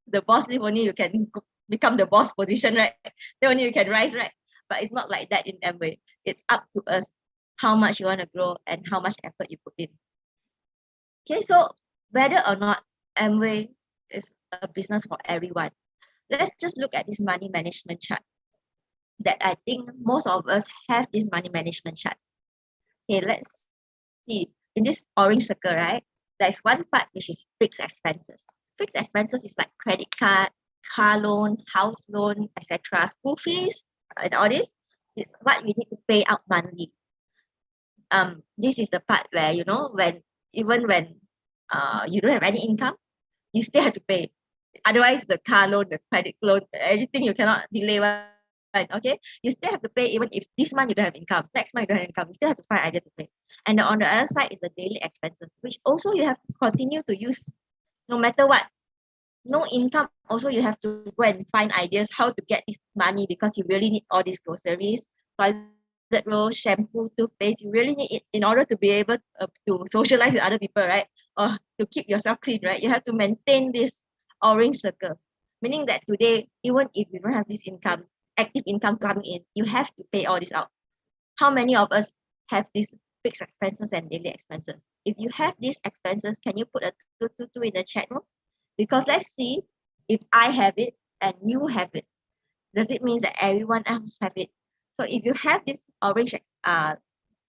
The boss leave, only you can become the boss position, right? Then only you can rise, right? But it's not like that in Amway. It's up to us how much you want to grow and how much effort you put in. Okay, so whether or not Amway is a business for everyone, let's just look at this money management chart that I think most of us have this money management chart. Okay, let's see. In this orange circle, right, there's one part which is fixed expenses. Fixed expenses is like credit card, car loan, house loan, etc. School fees and all this is what we need to pay out monthly. This is the part where, you know, when even when you don't have any income, you still have to pay. Otherwise, the car loan, the credit loan, everything you cannot delay one. Okay, you still have to pay even if this month you don't have income, next month you don't have income, you still have to find idea to pay. And on the other side is the daily expenses, which also you have to continue to use no matter what. No income, also you have to go and find ideas how to get this money because you really need all these groceries, toilet roll, shampoo, toothpaste. You really need it in order to be able to socialize with other people, right? Or to keep yourself clean, right? You have to maintain this orange circle, meaning that today, even if you don't have this income, active income coming in, you have to pay all this out. How many of us have these fixed expenses and daily expenses? If you have these expenses, can you put a 222 in the chat room? Because let's see if I have it and you have it. Does it mean that everyone else have it? So if you have this orange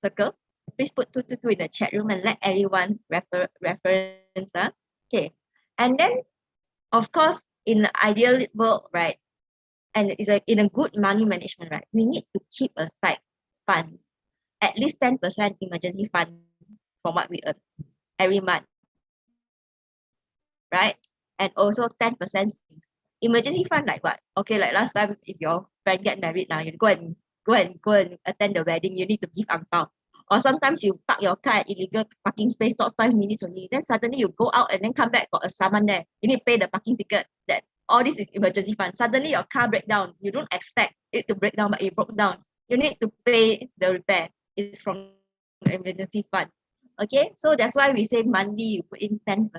circle, please put 222 in the chat room and let everyone reference. Okay. And then, of course, in the ideal world, right, and it's in a good money management, right, we need to keep aside funds, at least 10% emergency fund from what we earn every month, right? And also 10% savings. Emergency fund like what? Okay, like last time, if your friend get married now, you go and attend the wedding, you need to give ang pao. Or sometimes you park your car at illegal parking space, not 5 minutes only. Then suddenly you go out and then come back, got a saman there. You need to pay the parking ticket. That all this is emergency fund. Suddenly your car break down. You don't expect it to break down, but it broke down. You need to pay the repair. It's from the emergency fund. Okay, so that's why we say monthly you put in 10%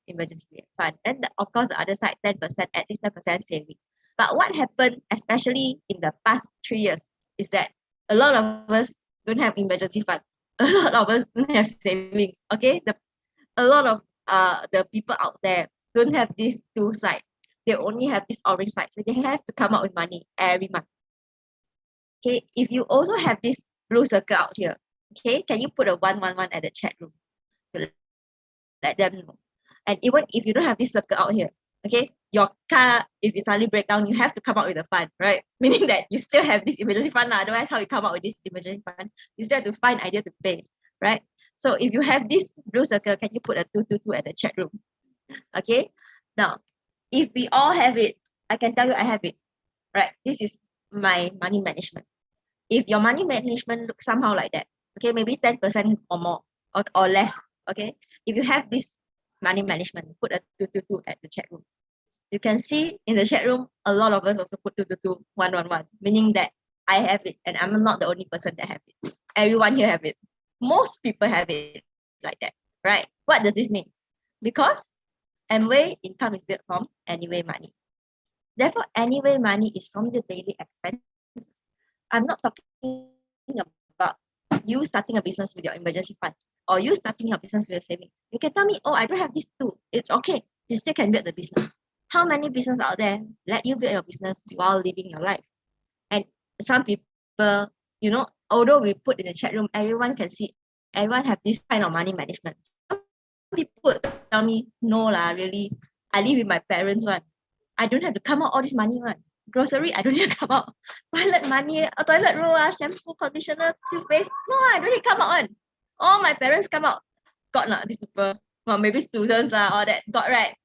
emergency fund. And of course, the other side, 10%, at least 10% savings. But what happened, especially in the past 3 years, is that a lot of us don't have emergency fund. A lot of us don't have savings. Okay, a lot of the people out there don't have these two sides. They only have this orange side, so they have to come out with money every month. Okay, if you also have this blue circle out here, okay, can you put a 111 at the chat room to let them know? And even if you don't have this circle out here, okay, your car, if it suddenly break down, you have to come out with a fund, right? Meaning that you still have this emergency fund, otherwise how you come out with this emergency fund? You still have to find idea to pay, right? So if you have this blue circle, can you put a 222 at the chat room? Okay, now, if we all have it, I can tell you I have it, right? This is my money management. If your money management looks somehow like that, okay, maybe 10% or more or less, okay? If you have this money management, put a 222 at the chat room. You can see in the chat room, a lot of us also put 222, 111, meaning that I have it and I'm not the only person that have it. Everyone here have it. Most people have it like that, right? What does this mean? Because Amway income is built from anyway money. Therefore, anyway money is from the daily expenses. I'm not talking about you starting a business with your emergency fund or you starting your business with your savings. You can tell me, oh, I don't have these two. It's okay. You still can build the business. How many businesses out there let you build your business while living your life? And some people, you know, although we put in the chat room, everyone can see, everyone have this kind of money management. Some people tell me, no lah, really, I live with my parents one. I don't have to come out all this money one. Grocery, I don't need to come out. Toilet money, toilet roll, shampoo, conditioner, toothpaste. No, I don't need to come out one. All my parents come out. Got not these people. Well, maybe students all that. Got right.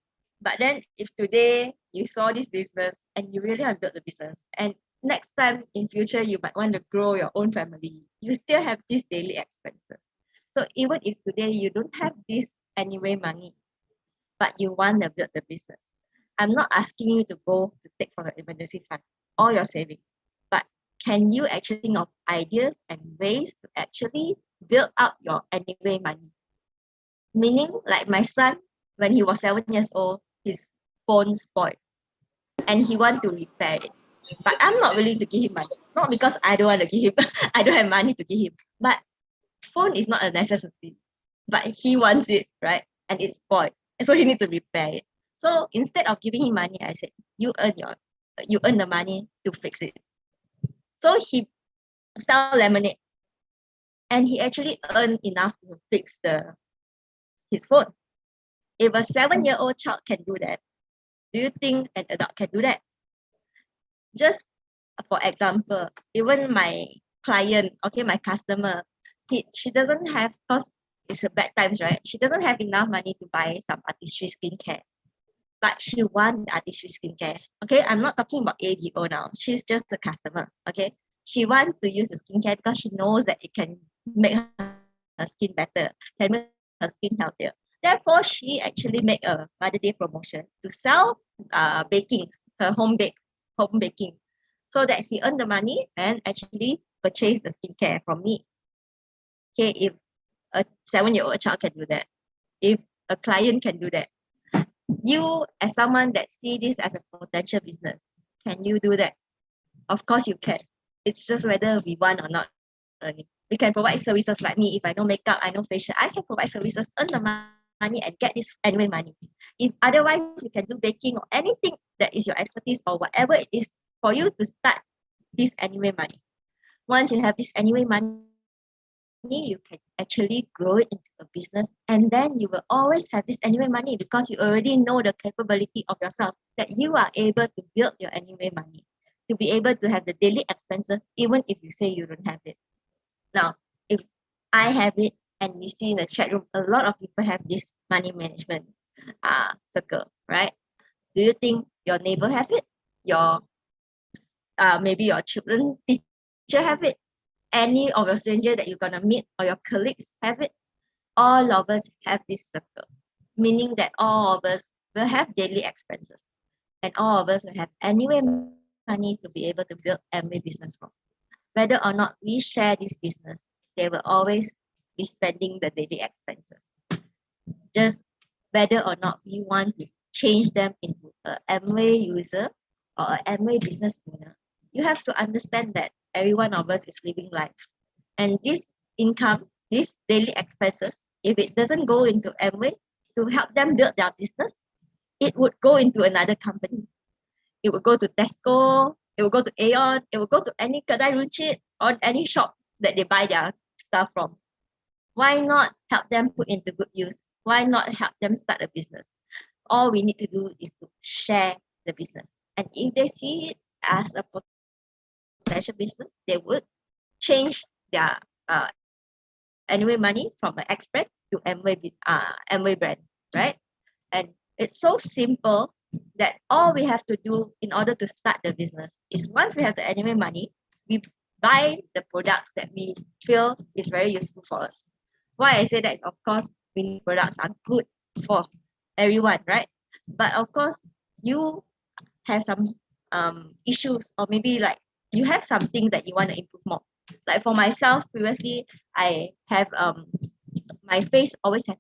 But then if today you saw this business and you really have built the business, and next time in future you might want to grow your own family, you still have these daily expenses. So even if today you don't have this anyway money, but you want to build the business, I'm not asking you to go to take from your emergency fund or your savings, but can you actually think of ideas and ways to actually build up your anyway money? Meaning, like my son, when he was 7 years old, his phone spoiled and he want to repair it. But I'm not willing to give him money. Not because I don't want to give him, I don't have money to give him. But phone is not a necessity. But he wants it, right? And it's spoiled. And so he needs to repair it. So instead of giving him money, I said, you earn you earn the money to fix it. So he sell lemonade, and he actually earned enough to fix his phone. If a 7-year-old child can do that, do you think an adult can do that? Just for example, even my client, okay, my customer, she doesn't have, because it's a bad times, right? She doesn't have enough money to buy some artistry skincare, but she wants artistry skincare. Okay, I'm not talking about ABO now. She's just a customer. Okay, she wants to use the skincare because she knows that it can make her skin better, can make her skin healthier. Therefore, she actually make a Mother Day promotion to sell baking, her home baking, so that he earn the money and actually purchase the skincare from me. Okay, if a 7-year-old child can do that, if a client can do that, you as someone that see this as a potential business, can you do that? Of course you can. It's just whether we want or not. We can provide services like me. If I know makeup, I know facial, I can provide services, earn the money and get this anyway money. If otherwise you can do baking or anything that is your expertise or whatever it is for you to start this anyway money. Once you have this anyway money, you can actually grow it into a business, and then you will always have this anyway money because you already know the capability of yourself that you are able to build your anyway money, to be able to have the daily expenses even if you say you don't have it. Now, if I have it and we see in the chat room, a lot of people have this money management circle, right? Do you think your neighbor have it? Your maybe your children teacher have it? Any of your stranger that you're gonna meet or your colleagues have it? All of us have this circle, meaning that all of us will have daily expenses, and all of us will have anyway money to be able to build Amway business from. Whether or not we share this business, they will always be spending the daily expenses. Just whether or not we want to change them into an Amway user or an Amway business owner, you have to understand that every one of us is living life. And this income, these daily expenses, if it doesn't go into Amway to help them build their business, it would go into another company. It would go to Tesco, it will go to Aeon, it will go to any kedai runcit or any shop that they buy their stuff from. Why not help them put into good use? Why not help them start a business? All we need to do is to share the business. And if they see it as a potential business, they would change their anyway money from an express to Amway brand, right? And it's so simple that all we have to do in order to start the business is once we have the anyway money, we buy the products that we feel is very useful for us. Why I say that is, of course, products are good for everyone, right? But of course, you have some issues, or maybe like you have something that you want to improve more. Like for myself, previously, I have my face always have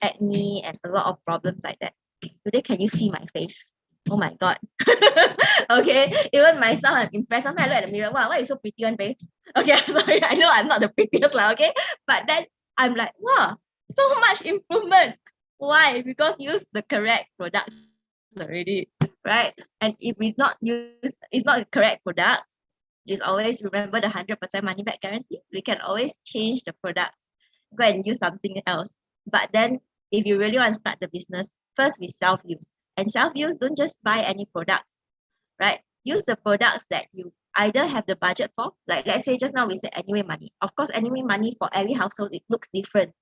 acne and a lot of problems like that. Today, can you see my face? Oh my god. Okay, even myself, I'm impressed. Sometimes I look at the mirror, wow, why is so pretty on face? Okay, sorry, I know I'm not the prettiest lah, okay? But then I'm like, wow, so much improvement. Why? Because use the correct product already, right? And if we not use, it's not the correct product, just always remember the 100% money back guarantee. We can always change the products, go and use something else. But then if you really want to start the business, first we self-use. And self-use, don't just buy any products, right? Use the products that you either have the budget for, like let's say just now we said anyway money. Of course, anyway money for every household, it looks different.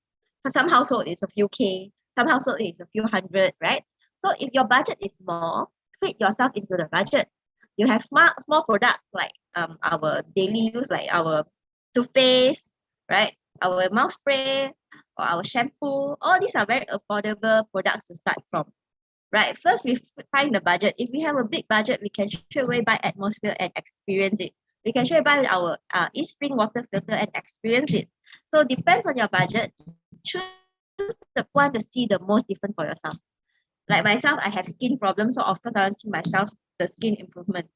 For some household, it's a few K, some household it's a few hundred, right? So if your budget is small, fit yourself into the budget. You have small products like our daily use, like our toothpaste, right? Our mouth spray or our shampoo. All these are very affordable products to start from, right? First, we find the budget. If we have a big budget, we can straight away buy Atmosphere and experience it. We can straight away buy our East Spring water filter and experience it. So depends on your budget. Choose the one to see the most different for yourself. Like myself, I have skin problems, so of course I want to see myself the skin improvement.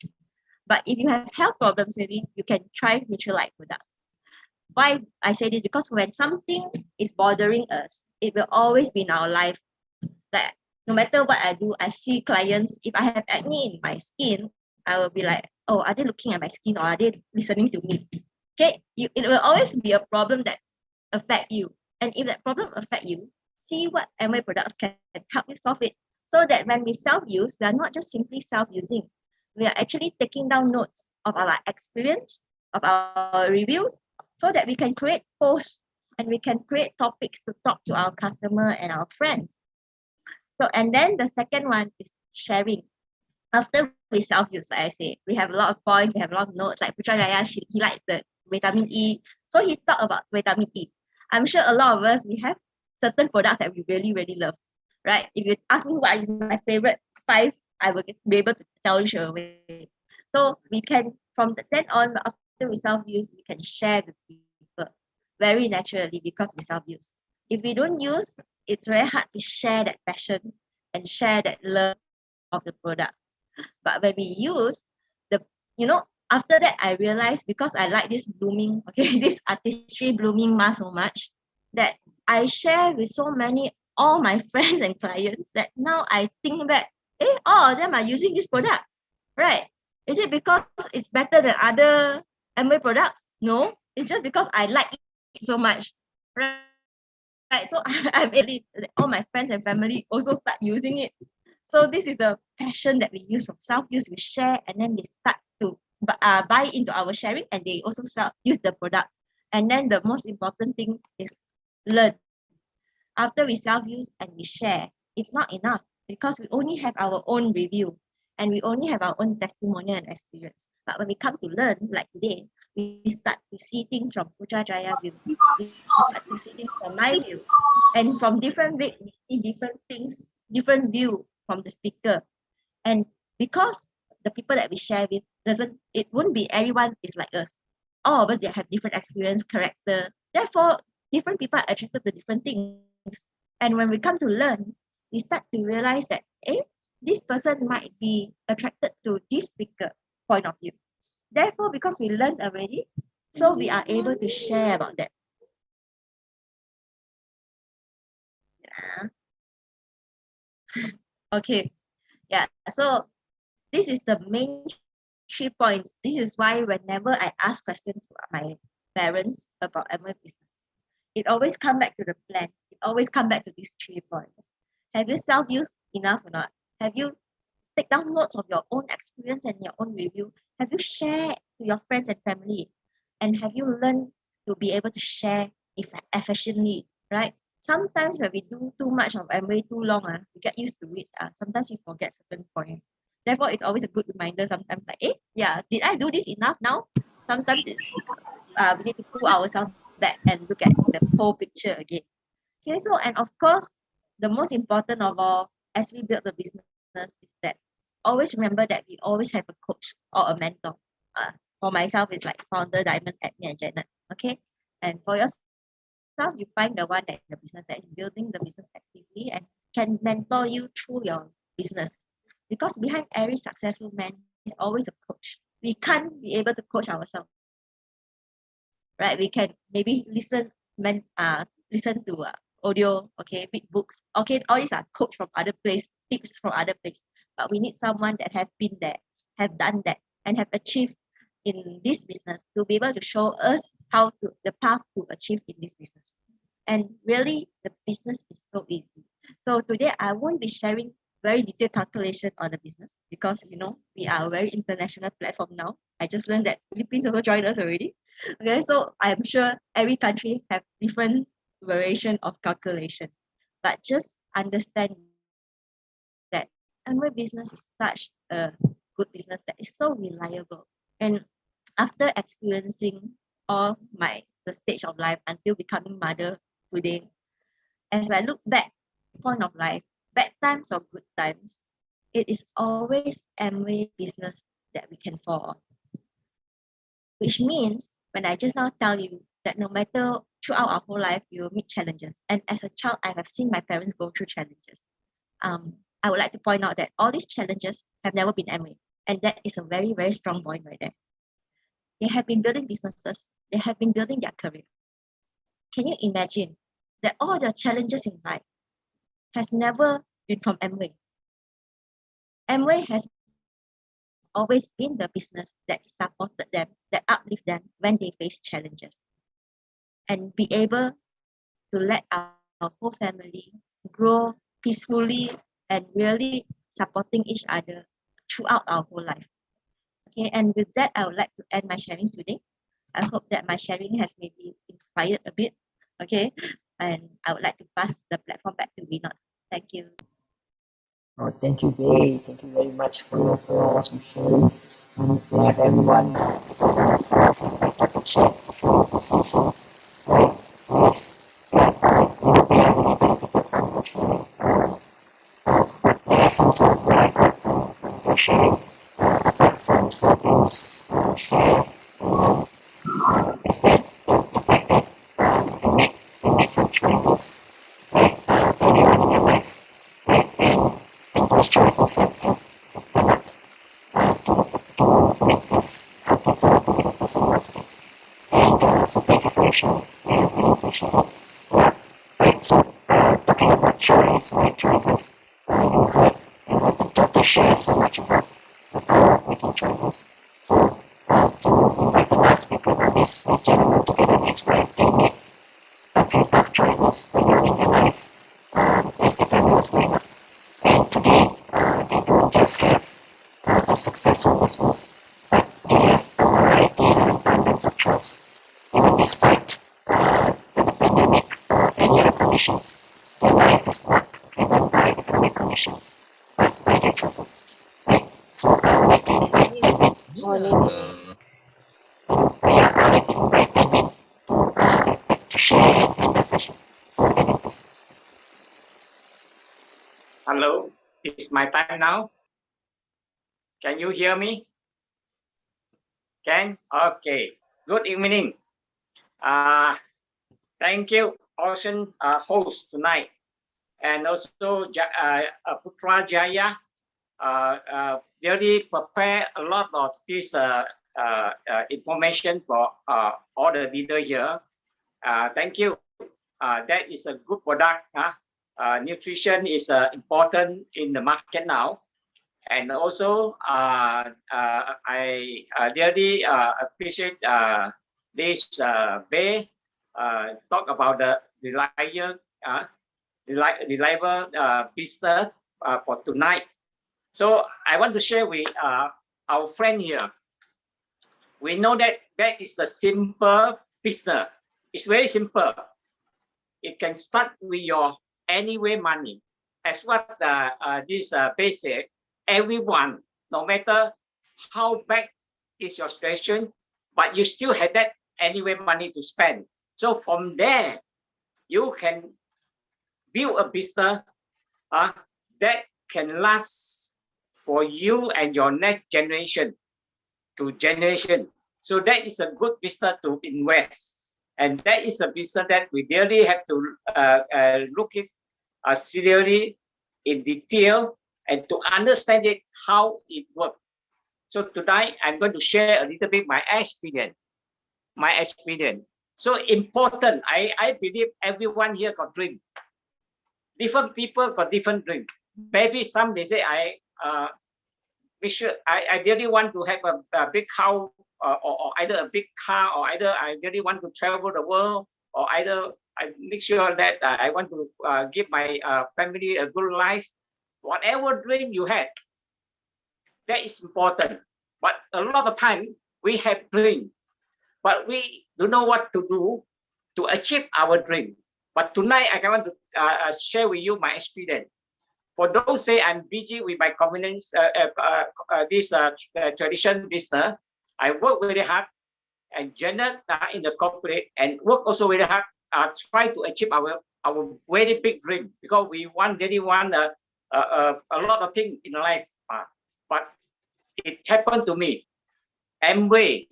But if you have health problems, maybe you can try Neutralite products. Why I say this? Because when something is bothering us, it will always be in our life. Like no matter what I do, I see clients. If I have acne in my skin, I will be like, oh, are they looking at my skin or are they listening to me? Okay, it will always be a problem that affect you. And if that problem affect you, see what Amway products can help you solve it. So that when we self-use, we are not just simply self-using. We are actually taking down notes of our experience, of our reviews, so that we can create posts and we can create topics to talk to our customer and our friends. So, and then the second one is sharing. After we self-use, like I say, we have a lot of points, we have a lot of notes. Like Putrajaya, he liked the vitamin E. So he talked about vitamin E. I'm sure a lot of us, we have certain products that we really, really love, right? If you ask me what is my favorite 5, I will be able to tell you straight away. So we can, from then on, after we self-use, we can share with people very naturally because we self-use. If we don't use, it's very hard to share that passion and share that love of the product. But when we use the, after that, I realized because I like this blooming, this artistry blooming mask so much that I share with all my friends and clients that now I think back, all of them are using this product, right? Is it because it's better than other Amway products? No, it's just because I like it so much, right? So I'm really, all my friends and family also start using it. So this is the passion that we use from self-use. We share and then they start to buy into our sharing and they also use the product. And then the most important thing is learn. After we self-use and we share, it's not enough because we only have our own review and we only have our own testimonial and experience. But when we come to learn, like today, we start to see things from PutrajayaBuilding. We start to see things from my view. And from different ways, we see different things, different view from the speaker. And because the people that we share with it wouldn't be everyone is like us. All of us that have different experience, character. Therefore, different people are attracted to different things. And when we come to learn, we start to realize that, this person might be attracted to this speaker point of view. Therefore, because we learned already, so we are able to share about that. Okay, yeah, so this is the main 3 points. This is why whenever I ask questions to my parents about Amway business, it always come back to the plan. It always come back to these 3 points. Have you self-used enough or not? Have you take down notes of your own experience and your own review? Have you shared to your friends and family? And have you learned to be able to share efficiently, right? Sometimes when we do too much of Amway too long, we get used to it. Sometimes we forget certain points. Therefore, it's always a good reminder sometimes like, did I do this enough now? Sometimes we need to pull ourselves back and look at the whole picture again. Okay, so, and of course, the most important of all, as we build the business, is that always remember that we always have a coach or a mentor. For myself, it's like founder, Diamond, Admin, and Janet. Okay, and for yourself, you find the one that in the business that is building the business actively and can mentor you through your business. Because behind every successful man is always a coach. We can't be able to coach ourselves, right? We can maybe listen to audio, read books. Okay, all these are coach from other place, tips from other place. But we need someone that have been there, have done that, and have achieved in this business to be able to show us the path to achieve in this business. And really, the business is so easy. So today I won't be sharing very detailed calculation on the business because we are a very international platform now. I just learned that Philippines also joined us already. Okay, so I'm sure every country have different variation of calculation, but just understand that Amway business is such a good business that is so reliable. And after experiencing all the stage of life until becoming mother today, as I look back, point of life, bad times or good times, it is always Amway business that we can fall on. Which means, when I just now tell you that no matter throughout our whole life, you will meet challenges. And as a child, I have seen my parents go through challenges. I would like to point out that all these challenges have never been Amway. And that is a very, very strong point right there. They have been building businesses. They have been building their career. Can you imagine that all the challenges in life has never been from Amway? Amway has always been the business that supported them, that uplift them when they face challenges. And be able to let our whole family grow peacefully and really supporting each other throughout our whole life. Okay, and with that, I would like to end my sharing today. I hope that my sharing has maybe inspired a bit. Okay, and I would like to pass the platform back to Vinod. Thank you. Oh, thank you, Beii. Thank you very much for your sharing. And glad everyone Untitled Chapter for the session. Right? Yes. Lessons of life for sharing platforms like those share. Is that the fact that we make some choices, right? Earlier in your life, right? And those choices have to make this happen, to make this work. And so thank you for sharing. I really appreciate it. Right, so talking about choice, right, choices, you heard what the doctor shares so much about the power of making choices. So to invite the last speaker on this gentleman to get an expert, they make a few tough choices earlier in their life as the family was growing up. And today, they don't just have a successful business, but they have a variety and abundance of choice. Even despite the pandemic or any other conditions, their life is not driven by economic conditions, but by their choices. Right? So I'd like to invite David. I'd like to invite David to share in the session. So David, please. Hello, it's my time now. Can you hear me? Can? Okay. Good evening. Thank you, awesome host tonight, and also Putrajaya. Really prepare a lot of this information for all the leaders here. Thank you. That is a good product. Nutrition is important in the market now. And also, I really appreciate this Beii talk about the reliable business for tonight. So I want to share with our friend here. We know that that is a simple business. It's very simple. It can start with your anyway money. As what this basic, everyone, no matter how bad is your situation, but you still have that anyway money to spend. So from there, you can build a business that can last for you and your next generation to generation. So that is a good business to invest. And that is a business that we really have to look at seriously in detail and to understand it, how it works. So tonight, I'm going to share a little bit my experience. So important, I believe everyone here got dream. Different people got different dream. Maybe some they say, I really want to have a big house, or either a big car, or either I really want to travel the world, or either I make sure that I want to give my family a good life. Whatever dream you have, that is important. But a lot of time we have dream, but we don't know what to do to achieve our dream. But tonight I want to share with you my experience. For those say I'm busy with my convenience, this tradition business, I work very hard and generate in the corporate and work also very hard, try to achieve our very big dream, because we really want a lot of things in life. But it happened to me. Amway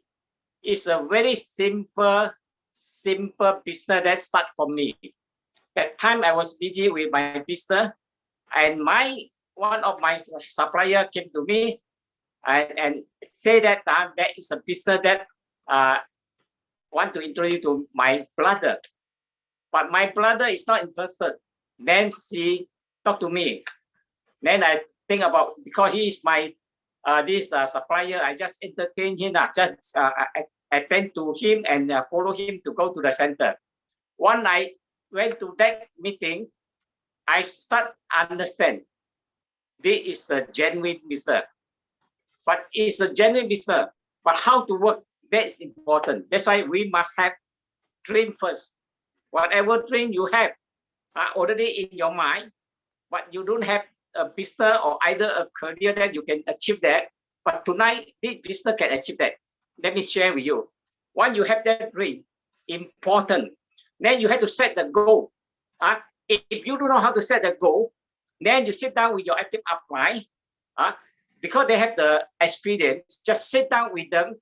is a very simple business that started for me. That time I was busy with my business, and one of my supplier came to me and say that that is a business that want to introduce to my brother, but my brother is not interested. Then she talked to me. Then I think about, because he is my this supplier, I just entertain him, just attend to him and follow him to go to the center. One night, went to that meeting, I start understand this is the genuine business. But it's a genuine business. But how to work, that's important. That's why we must have dream first. Whatever dream you have already in your mind, but you don't have a business or either a career that you can achieve that. But tonight, this business can achieve that. Let me share with you. Once you have that dream, important, then you have to set the goal. If you don't know how to set the goal, then you sit down with your active upline, because they have the experience, just sit down with them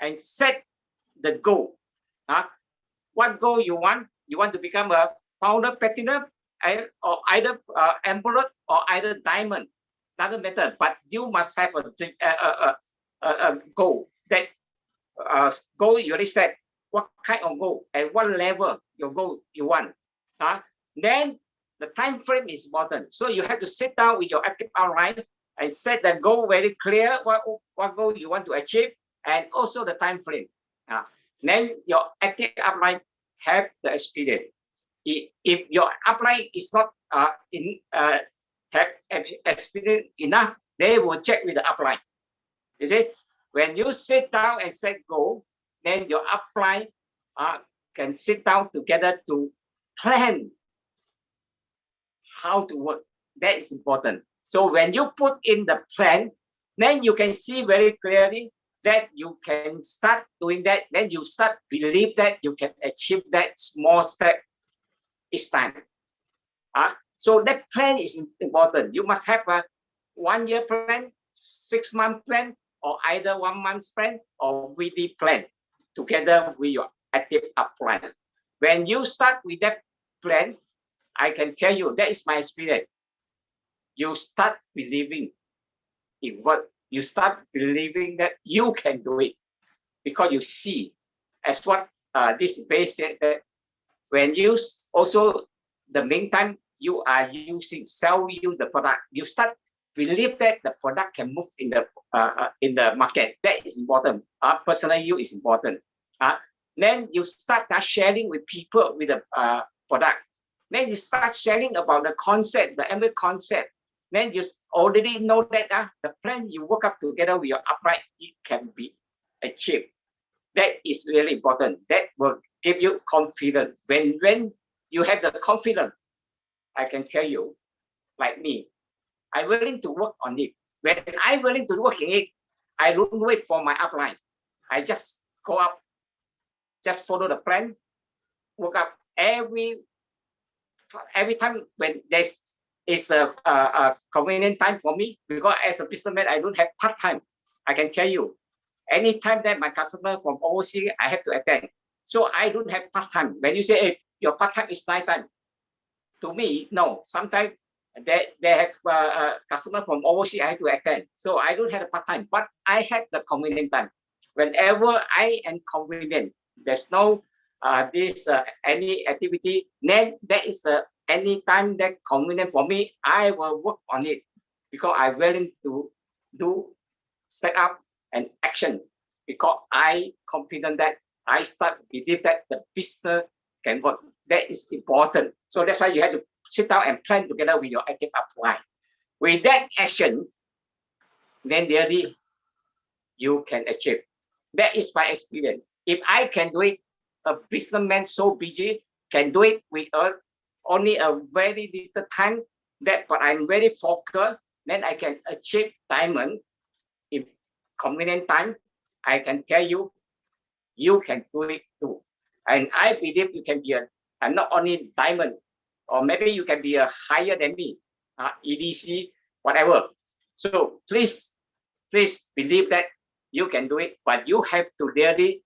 and set the goal. What goal you want? You want to become a founder platinum, or either emerald or either diamond. Doesn't matter, but you must have a goal. That goal you already set. What kind of goal and what level your goal you want? Then the time frame is important. So you have to sit down with your active outline and set the goal very clear. What goal you want to achieve, and also the time frame. Then your active outline have the experience. If your upline is not have experience enough, they will check with the upline. You see, when you sit down and set goal, then your upline can sit down together to plan how to work. That is important. So when you put in the plan, then you can see very clearly that you can start doing that. Then you start believe that you can achieve that small step each time. So that plan is important. You must have a 1 year plan, 6 month plan, or either 1 month plan or weekly plan together with your active upline. When you start with that plan, I can tell you, that is my experience. You start believing in what you start believing that you can do it, because you see, as what this Beii said, that when you also the meantime you are sell the product, you start believe that the product can move in the market. That is important. Personal use is important. Then you start sharing with people with the product. Then you start sharing about the concept, the Amway concept. Then you already know that the plan you work up together with your upright, it can be achieved. That is really important. That will give you confidence. When you have the confidence, I can tell you, like me, I'm willing to work on it. When I'm willing to work in it, I don't wait for my upline. I just go up, just follow the plan, work up every time when there's a convenient time for me, because as a businessman, I don't have part-time. I can tell you, anytime that my customer from overseas, I have to attend. So I don't have part-time. When you say, hey, your part-time is night time, to me, no. Sometimes they have a customer from overseas, I have to attend. So I don't have a part-time, but I have the convenient time. Whenever I am convenient, there's no any activity, then that is the any time that convenient for me, I will work on it, because I'm willing to do set up and action, because I confident that I start believe that the business can work. That is important. So that's why you have to sit down and plan together with your active upline. With that action, then really you can achieve. That is my experience. If I can do it, a businessman so busy can do it with only a very little time, but I'm very focused, then I can achieve diamond in convenient time. I can tell you, you can do it too. And I believe you can be not only diamond, or maybe you can be higher than me, EDC, whatever. So please believe that you can do it, but you have to really,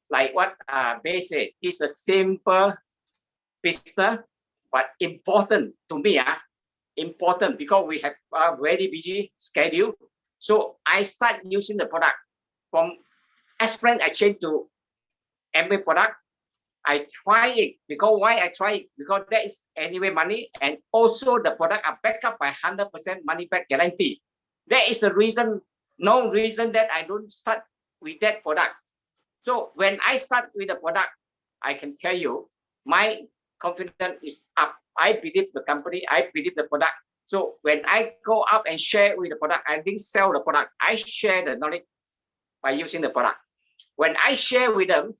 like what Beii said, it's a simple business, but important to me. Important because we have a very busy schedule. So I start using the product from aspirin. I change to Amway product. I try it because why I try it? Because that is anyway money, and also the product are backed up by 100% money back guarantee. There is a reason, no reason that I don't start with that product. So when I start with the product, I can tell you, my confidence is up. I believe the company, I believe the product. So when I go up and share with the product, I didn't sell the product. I share the knowledge by using the product. When I share with them,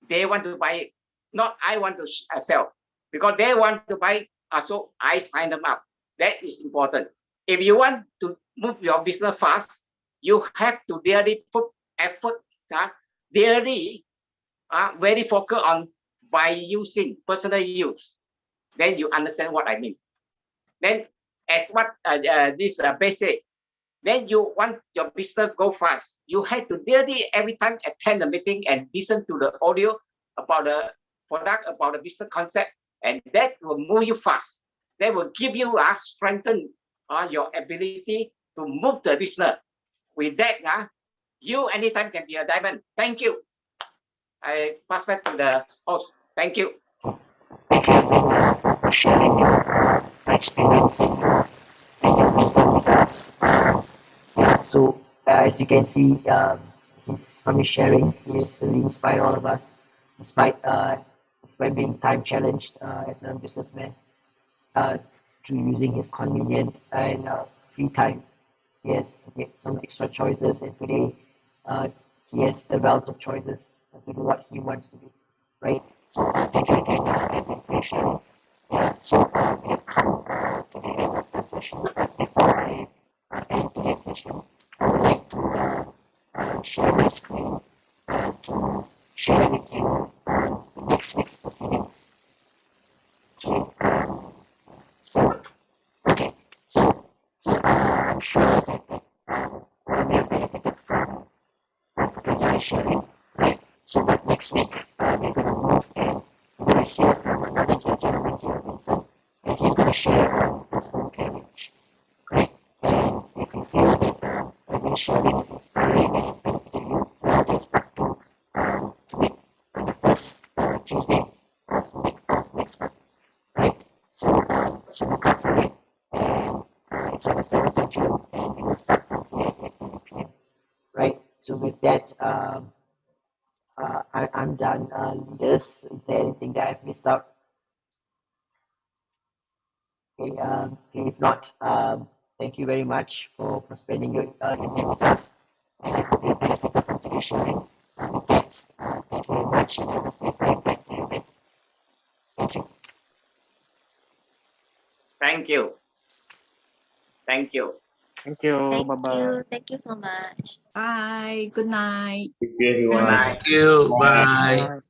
they want to buy it. Not I want to sell, because they want to buy. So I sign them up. That is important. If you want to move your business fast, you have to really put effort, really very focus on by using personal use. Then you understand what I mean. Then as what this basic, then you want your business go fast. You have to really every time attend the meeting and listen to the audio about the product, about the business concept, and that will move you fast. That will give you strengthen your ability to move the business. With that, you anytime can be a diamond. Thank you. I pass back to the host. Thank you. Thank you for sharing your experience and your wisdom with us. So as you can see, from his sharing, he has really inspired all of us, despite being time challenged as a businessman, through using his convenient and free time. He has some extra choices, and today he has the wealth of choices to do what he wants to do, right? So thank you again for sharing. So we have come to the end of the session. Before I end today's session, I would like to share my screen to share with you next week's proceedings. So I'm sure that you may have benefited from Pujaya sharing, right? So but next week we're going to move and we're going to hear from another gentleman here, Vincent, and he's going to share on personal carriage, right? And if you feel that I've been sharing is inspiring and benefiting you, well, there's part two to it on the first Tuesday of next month, right? So look out for it, and it's on the 7th of June, and we will start from here at 8 p.m. Right? So with that, I'm done. Leaders, is there anything that I've missed out? Okay, if not, thank you very much for spending your evening with us, and I hope you benefited from today's sharing. With that, thank you very much, and have a safe ride back to your bed. Thank you. Thank you. Thank you. Thank you. Thank Bye-bye. you. Thank you so much. Bye. Good night. Good night. Thank you. Bye. Bye.